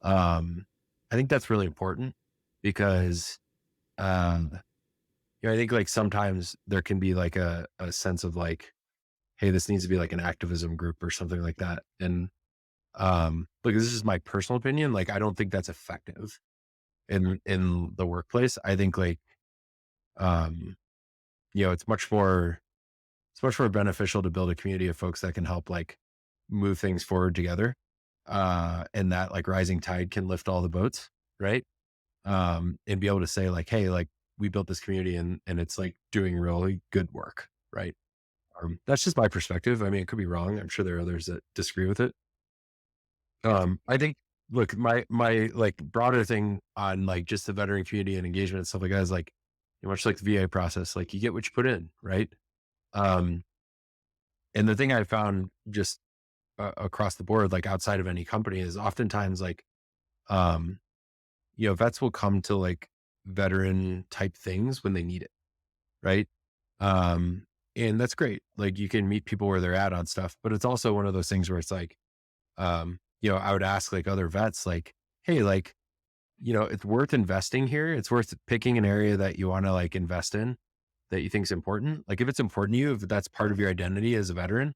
Um, I think that's really important because, um, I think like sometimes there can be like a sense of like, hey, this needs to be like an activism group or something like that. And like this is my personal opinion. Like I don't think that's effective in the workplace. I think like um, it's much more beneficial to build a community of folks that can help like move things forward together. And that like rising tide can lift all the boats, right? And be able to say like, hey, like we built this community and it's like doing really good work, right? That's just my perspective. I mean, it could be wrong. I'm sure there are others that disagree with it. I think, look, my like broader thing on like just the veteran community and engagement and stuff like that is like, much like the VA process, like you get what you put in, right? Um, and the thing I found just across the board, like outside of any company, is oftentimes like, um, vets will come to like veteran type things when they need it, right? Um, and that's great. Like you can meet people where they're at on stuff, but it's also one of those things where it's like, I would ask like other vets, like, hey, like, it's worth investing here. It's worth picking an area that you want to like invest in that you think is important. Like if it's important to you, if that's part of your identity as a veteran,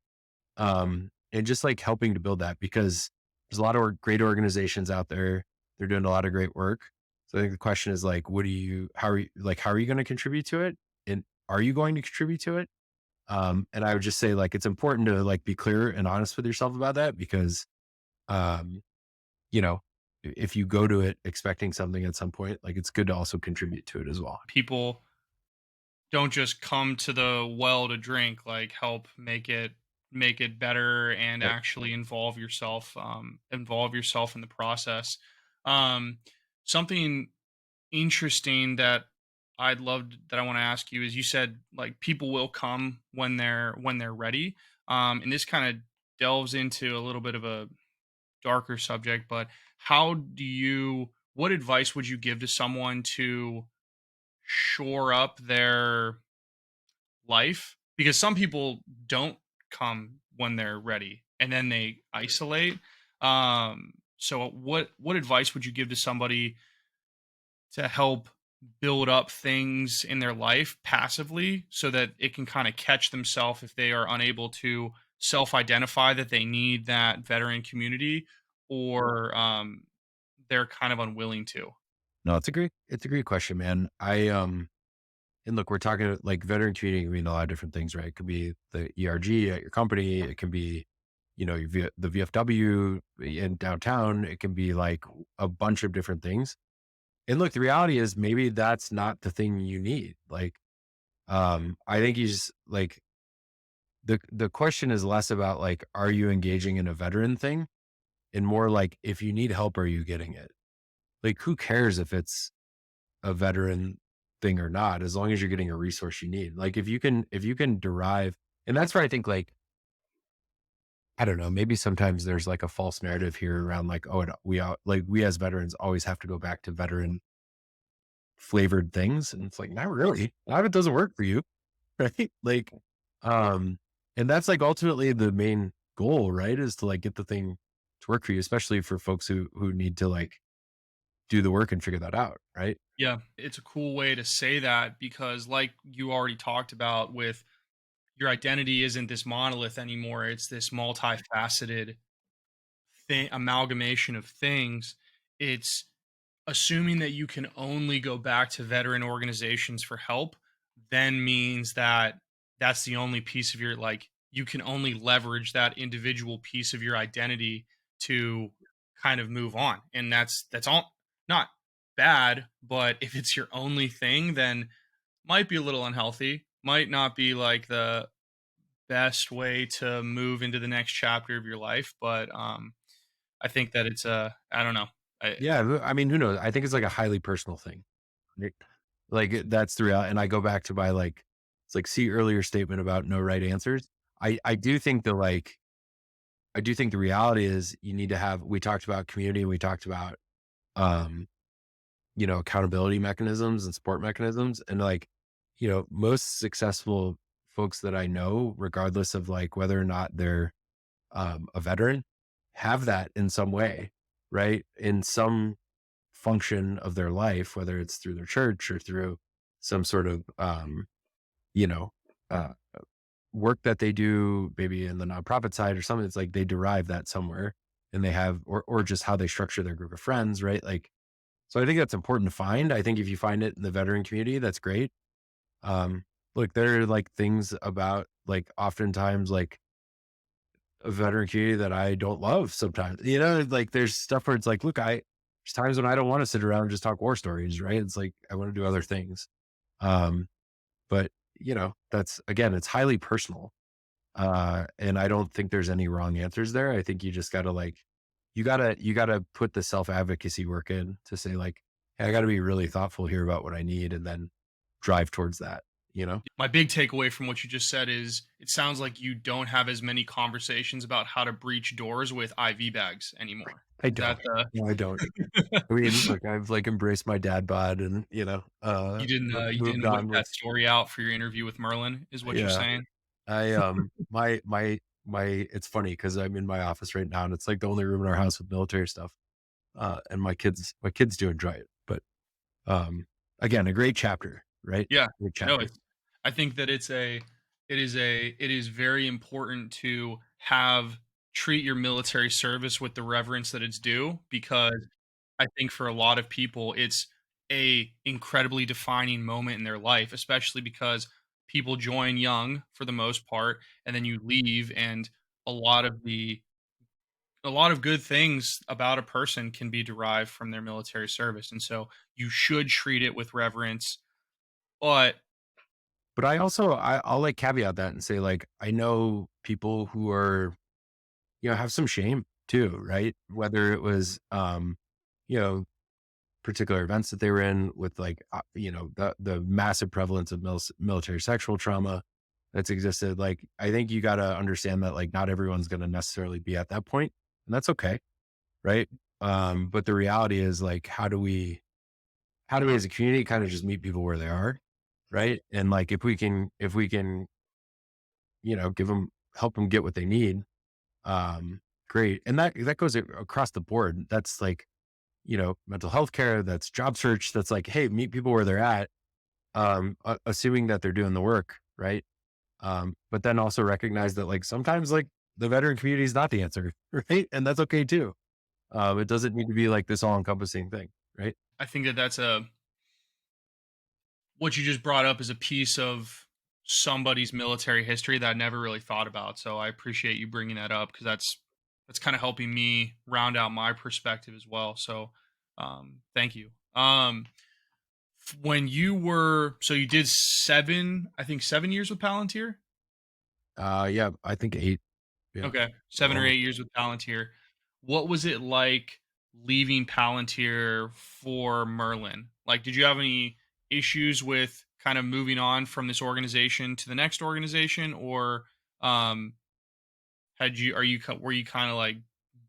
and just like helping to build that because there's a lot of great organizations out there. They're doing a lot of great work. So I think the question is like, how are you going to contribute to it? And are you going to contribute to it? And I would just say like, it's important to like be clear and honest with yourself about that because, um, you know, if you go to it expecting something at some point, like it's good to also contribute to it as well. People don't just come to the well to drink, like help make it better and Yep. actually involve yourself in the process. um Something interesting that I want to ask you is, you said like people will come when they're ready. And this kind of delves into a little bit of a darker subject, but what advice would you give to someone to shore up their life? Because some people don't come when they're ready and then they isolate. So what advice would you give to somebody to help build up things in their life passively so that it can kind of catch themselves if they are unable to self-identify that they need that veteran community, or they're kind of unwilling to? No, it's a great question, man. And look, we're talking like veteran community can mean a lot of different things, right? It could be the ERG at your company. It can be, the VFW in downtown. It can be like a bunch of different things. And look, the reality is maybe that's not the thing you need. Like, I think he's like, the question is less about like, are you engaging in a veteran thing and more like, if you need help, are you getting it? Like, who cares if it's a veteran thing or not, as long as you're getting a resource you need. Like if you can derive, and that's where I think like, I don't know, maybe sometimes there's like a false narrative here around like, oh, we as veterans always have to go back to veteran flavored things. And it's like, not really. Not if it doesn't work for you. Right. Like, um, and that's like ultimately the main goal, right? Is to like get the thing to work for you, especially for folks who need to like do the work and figure that out. Right. Yeah, it's a cool way to say that because, like you already talked about, with your identity isn't this monolith anymore. It's this multifaceted thing, amalgamation of things. It's assuming that you can only go back to veteran organizations for help, then means that that's the only piece of your, like, you can only leverage that individual piece of your identity to kind of move on. And that's all not bad, but if it's your only thing, then might be a little unhealthy, might not be like the best way to move into the next chapter of your life. But I think that it's I don't know. Yeah. I mean, who knows? I think it's like a highly personal thing. Right? Like that's the reality. And I go back to my like, it's like see earlier statement about no right answers. I do think the like, I do think the reality is you need to have, we talked about community and we talked about, um, accountability mechanisms and support mechanisms. And like, most successful folks that I know, regardless of like whether or not they're a veteran, have that in some way, right? In some function of their life, whether it's through their church or through some sort of, you know, uh, work that they do, maybe in the nonprofit side or something. It's like they derive that somewhere and they have, or just how they structure their group of friends, right? Like, so I think that's important to find. I think if you find it in the veteran community, that's great. Um, Look, there are like things about like oftentimes like a veteran community that I don't love sometimes, like there's stuff where it's like, look, there's times when I don't want to sit around and just talk war stories, right? It's like, I want to do other things. Um, but that's again, it's highly personal. And I don't think there's any wrong answers there. I think you just gotta like, you gotta put the self advocacy work in to say like, hey, I gotta be really thoughtful here about what I need and then drive towards that, you know? My big takeaway from what you just said is it sounds like you don't have as many conversations about how to breach doors with IV bags anymore. I Is that don't. No, I don't. I mean, look, I've like embraced my dad bod and, you moved didn't whip on with, that story out for your interview with Merlin, is what you're yeah. saying? My it's funny because I'm in my office right now and it's like the only room in our house with military stuff. And my kids do enjoy it. But again, a great chapter, right? Yeah. Great No, chapter. it's I think that it is very important to have treat your military service with the reverence that it's due, because I think for a lot of people it's a incredibly defining moment in their life, especially because people join young for the most part and then you leave, and a lot of the a lot of good things about a person can be derived from their military service. And so you should treat it with reverence. But But I'll like caveat that and say like I know people who are, have some shame too, right? Whether it was you know, particular events that they were in with like the massive prevalence of military sexual trauma that's existed. Like I think you got to understand that like not everyone's going to necessarily be at that point, and that's okay, right? But the reality is like how do we as a community kind of just meet people where they are, right? And like if we can give them, help them get what they need, great. And that goes across the board. That's like mental health care, that's job search, that's like, hey, meet people where they're at, assuming that they're doing the work, right? But then also recognize that like sometimes like the veteran community is not the answer, right? And that's okay too. It doesn't need to be like this all encompassing thing, right? I think that that's a what you just brought up is a piece of somebody's military history that I never really thought about. So I appreciate you bringing that up because that's kind of helping me round out my perspective as well. So thank you. When you were, so you did I think 7 years with Palantir. Yeah, I think 8. Yeah. Okay, 7 or 8 years with Palantir. What was it like leaving Palantir for Merlin? Like, did you have any issues with kind of moving on from this organization to the next organization, or um, were you kind of like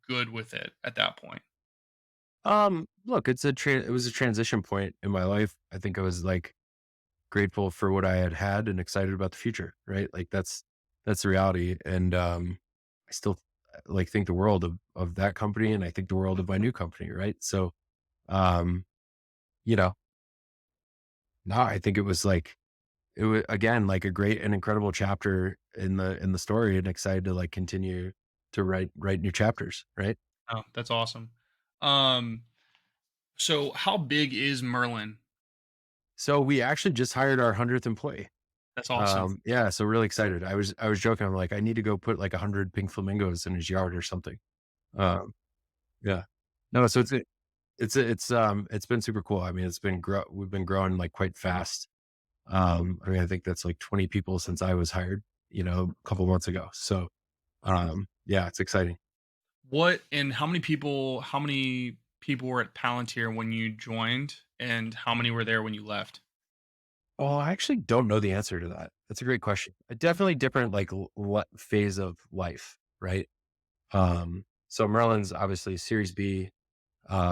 good with it at that point? Look, it was a transition point in my life. I think I was like grateful for what I had and excited about the future, right? Like that's the reality. And I still like think the world of that company, and I think the world of my new company, right? So um, you know, no, I think it was like it was again like a great and incredible chapter in the story, and excited to like continue to write new chapters, right? Oh, that's awesome. Um, so how big is Merlin? So we actually just hired our 100th employee. That's awesome. Yeah, so really excited. I was joking. I'm like, I need to go put like 100 pink flamingos in his yard or something. Um, yeah. No, so it's been super cool. I mean, we've been growing like quite fast. I mean, I think that's like 20 people since I was hired, a couple months ago. So, yeah, it's exciting. What and how many people were at Palantir when you joined, and how many were there when you left? Oh, I actually don't know the answer to that. That's a great question. A definitely different like phase of life, right? So Merlin's obviously Series B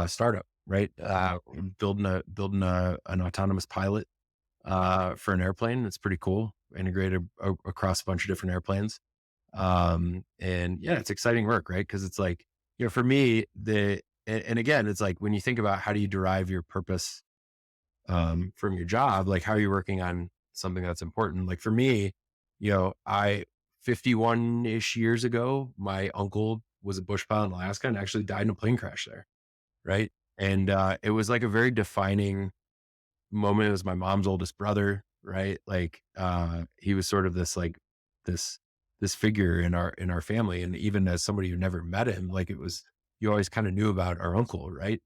startup, right? Building an autonomous pilot for an airplane. It's pretty cool. Integrated across a bunch of different airplanes. And yeah, it's exciting work, right? Because it's like, for me, and again, it's like when you think about how do you derive your purpose from your job, like how are you working on something that's important? Like for me, I 51-ish years ago, my uncle was a bush pilot in Alaska and actually died in a plane crash there. Right. And it was like a very defining moment. It was my mom's oldest brother, right? Like he was sort of this this figure in our family. And even as somebody who never met him, like you always kind of knew about our uncle, right?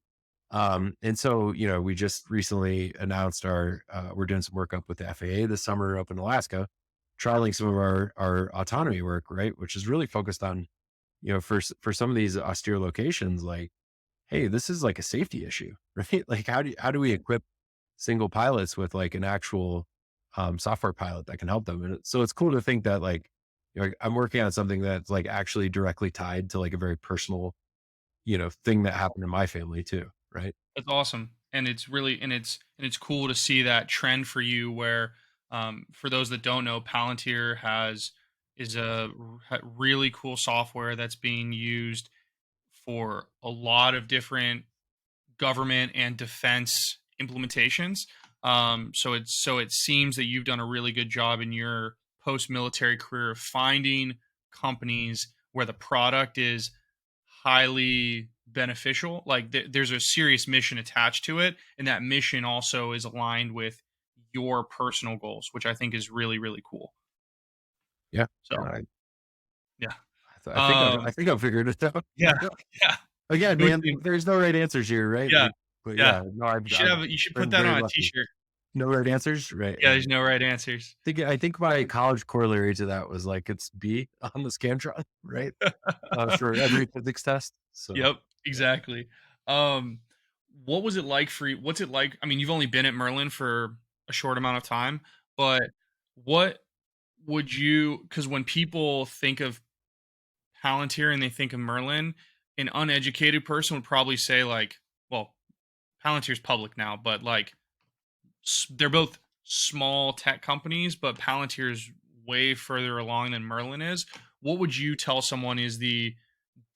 And so, we just recently announced we're doing some work up with the FAA this summer up in Alaska, trialing some of our autonomy work, right? Which is really focused on, for some of these austere locations, like, hey, this is like a safety issue, right? Like, how do we equip single pilots with like an actual software pilot that can help them? And so it's cool to think that like, I'm working on something that's like actually directly tied to like a very personal, thing that happened in my family too, right? That's awesome, and it's really and it's cool to see that trend for you. Where, for those that don't know, Palantir is really cool software that's being used for a lot of different government and defense implementations. So it seems that you've done a really good job in your post military career of finding companies where the product is highly beneficial. Like there's a serious mission attached to it, and that mission also is aligned with your personal goals, which I think is really really cool. Yeah. So I, yeah, I think um, I think I've figured it out. yeah, yeah. Again, Which man, there's no right answers here, right? yeah, Like, but yeah. yeah, no, You should put been that very on a lucky. t-shirt. No right answers, right? Yeah, Yeah. there's no right answers. I think my college corollary to that was like it's B on the Scantron, right? For every physics test. So Yep, exactly. Um, what was it like for you? What's it like? I mean, you've only been at Merlin for a short amount of time, but what would you? Because when people think of Palantir and they think of Merlin, an uneducated person would probably say like, well, Palantir's public now, but like they're both small tech companies, but Palantir's way further along than Merlin is. What would you tell someone is the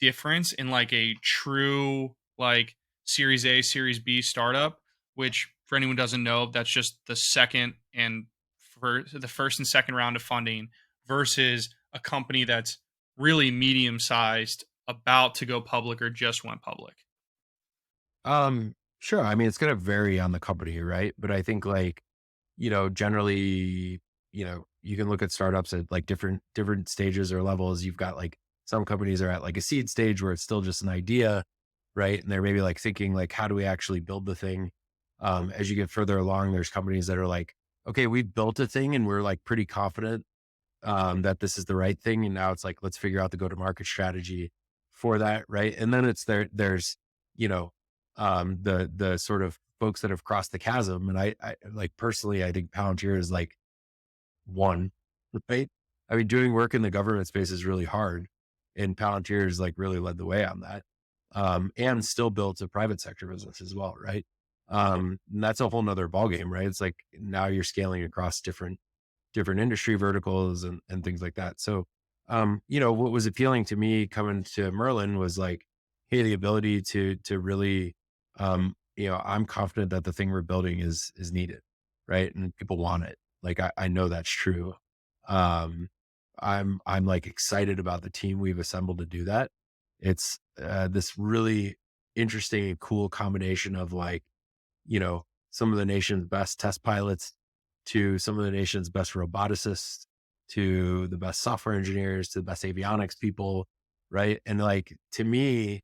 difference in like a true like Series A, Series B startup, which for anyone who doesn't know, that's just the second and for the first and second round of funding versus a company that's really medium sized, about to go public or just went public. sure. I mean, it's gonna vary on the company, right? But I think like, generally, you can look at startups at like different stages or levels. You've got like some companies are at like a seed stage where it's still just an idea, right? And they're maybe like thinking like, how do we actually build the thing? As you get further along, there's companies that are like, okay, we've built a thing and we're like pretty confident that this is the right thing. And now it's like, let's figure out the go-to-market strategy for that. Right. And then there's, you know, the sort of folks that have crossed the chasm. And I like personally, I think Palantir is like one, right? I mean, doing work in the government space is really hard. And Palantir has like really led the way on that. and still built a private sector business as well, right? And that's a whole nother ballgame, right? It's like now you're scaling across different industry verticals and things like that. So, what was appealing to me coming to Merlin was like, hey, the ability to really, I'm confident that the thing we're building is needed, right? And people want it. Like I know that's true. Um, I'm like excited about the team we've assembled to do that. It's this really interesting and cool combination of like, some of the nation's best test pilots to some of the nation's best roboticists to the best software engineers to the best avionics people, right? And like to me,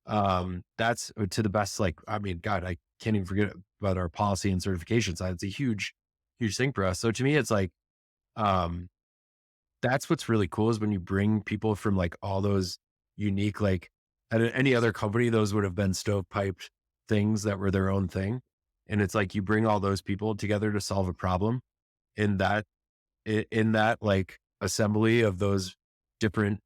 that's to the best. Like, I mean, God, I can't even forget about our policy and certification side. It's a huge thing for us. So to me, it's like, um, that's what's really cool is when you bring people from like all those unique, like at any other company, those would have been stovepiped things that were their own thing. And it's like you bring all those people together to solve a problem in that like assembly of those different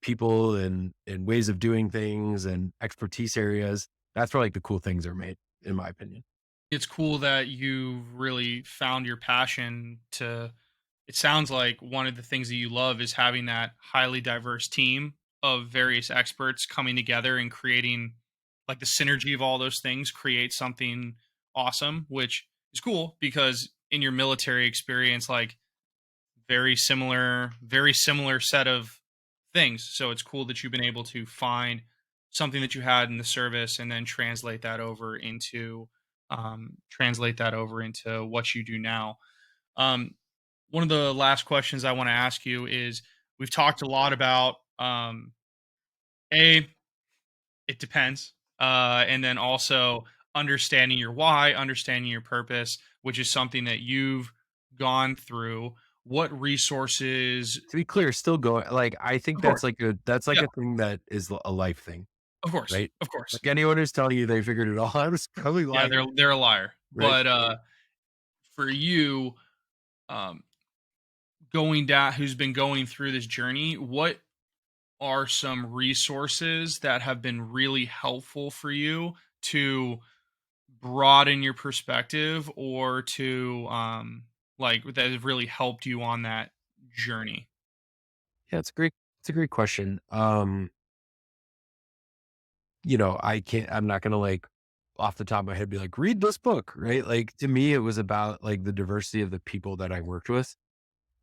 people and ways of doing things and expertise areas. That's where like the cool things are made, in my opinion. It's cool that you really found your passion to. It sounds like one of the things that you love is having that highly diverse team of various experts coming together and creating like the synergy of all those things create something awesome, which is cool because in your military experience, like very similar set of things. So it's cool that you've been able to find something that you had in the service and then translate that over into what you do now. Um, One of the last questions I want to ask you is we've talked a lot about a it depends, and then also understanding your why, understanding your purpose, which is something that you've gone through. What resources? To be clear, still going like I think Of course, that's like yeah, a thing that is a life thing, right? of course, Like anyone who's telling you they figured it all out is probably yeah. lying, They're a liar, right? but for you, um, going down, who's been going through this journey, what are some resources that have been really helpful for you to broaden your perspective or to like that have really helped you on that journey? Yeah, it's a great question. I'm not gonna like off the top of my head be like, read this book, right? Like to me, it was about like the diversity of the people that I worked with.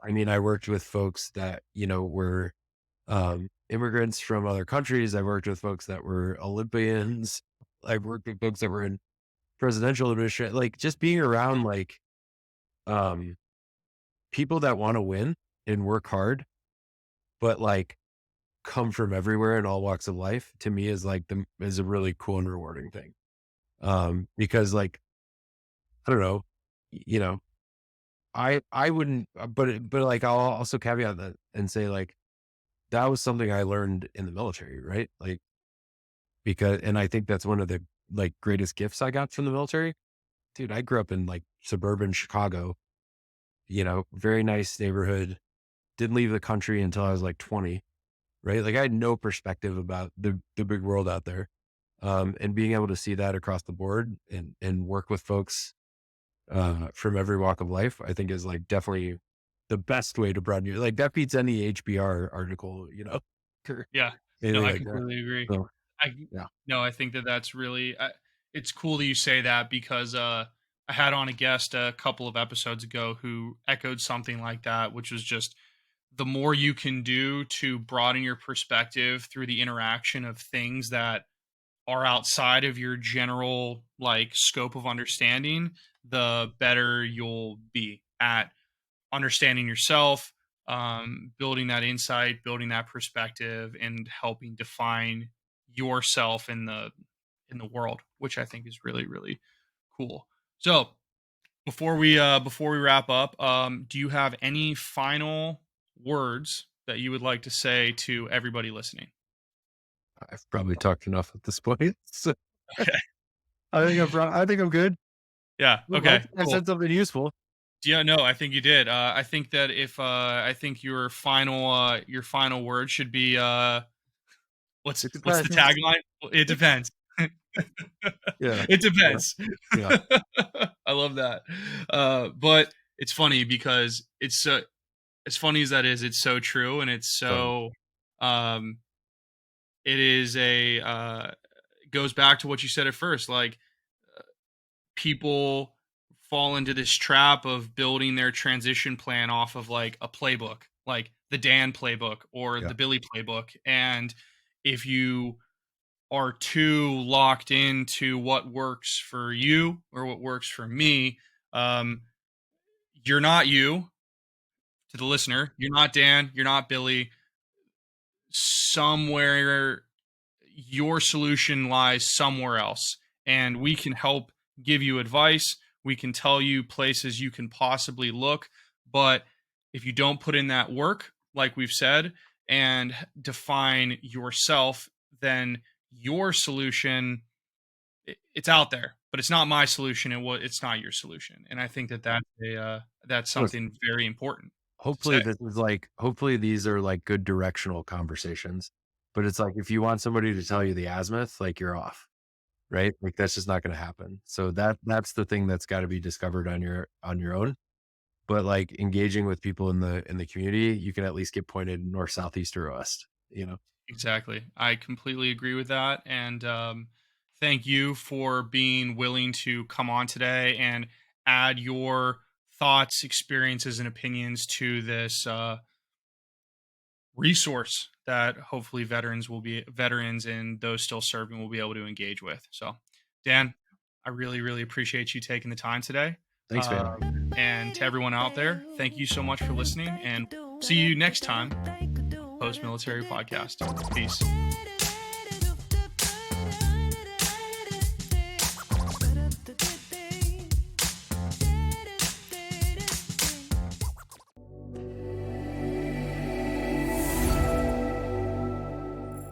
I mean, I worked with folks that, were immigrants from other countries. I worked with folks that were Olympians. I worked with folks that were in presidential administration, like just being around like um people that want to win and work hard, but like come from everywhere in all walks of life to me is like is a really cool and rewarding thing. Because like, I don't know, you know, I wouldn't, but like, I'll also caveat that and say like, that was something I learned in the military, right? Like, and I think that's one of the like greatest gifts I got from the military. Dude, I grew up in like suburban Chicago, very nice neighborhood, didn't leave the country until I was like 20, right? Like I had no perspective about the big world out there. And being able to see that across the board and work with folks from every walk of life, I think is like definitely the best way to broaden your like that beats any HBR article, or Yeah, no, anything I like that. completely agree. So I yeah. no, I think that that's really it's cool that you say that because I had on a guest a couple of episodes ago who echoed something like that, which was just the more you can do to broaden your perspective through the interaction of things that are outside of your general like scope of understanding, the better you'll be at understanding yourself, building that insight, building that perspective, and helping define yourself in the world, which I think is really really cool. So before we wrap up, do you have any final words that you would like to say to everybody listening? I've probably talked enough at this point. So Okay. I think I'm good. Yeah. Well, Okay. I Cool. said something useful. Yeah, no, I think you did. I think that if I think your final word should be What's It the depends. tagline? Well, it depends. Yeah. It depends. Yeah. I love that. But it's funny because it's as funny as that is, it's so true, and it's Totally. so um it is a goes back to what you said at first. Like, people fall into this trap of building their transition plan off of like a playbook, like the Dan playbook or Yeah. the Billy playbook. And if you are too locked into what works for you or what works for me, um, you're not you. To the listener, you're not Dan, you're not Billy. Somewhere your solution lies somewhere else, and we can help give you advice. We can tell you places you can possibly look, but if you don't put in that work, like we've said, and define yourself, then your solution, it's out there, but it's not my solution, and it's not your solution. And I think that that's Look, something very important to hopefully say. this is like, hopefully these are like good directional conversations, but it's like, if you want somebody to tell you the azimuth, like, you're off, right? Like, that's just not going to happen. So that's the thing that's got to be discovered on your own. But like, engaging with people in the community, you can at least get pointed north, south, east, or west, you know? Exactly. I completely agree with that. And thank you for being willing to come on today and add your thoughts, experiences, and opinions to this resource that hopefully veterans and those still serving will be able to engage with. So, Dan, I really, really appreciate you taking the time today. Thanks, man. And to everyone out there, thank you so much for listening, and see you next time. Post Military Podcast. Peace.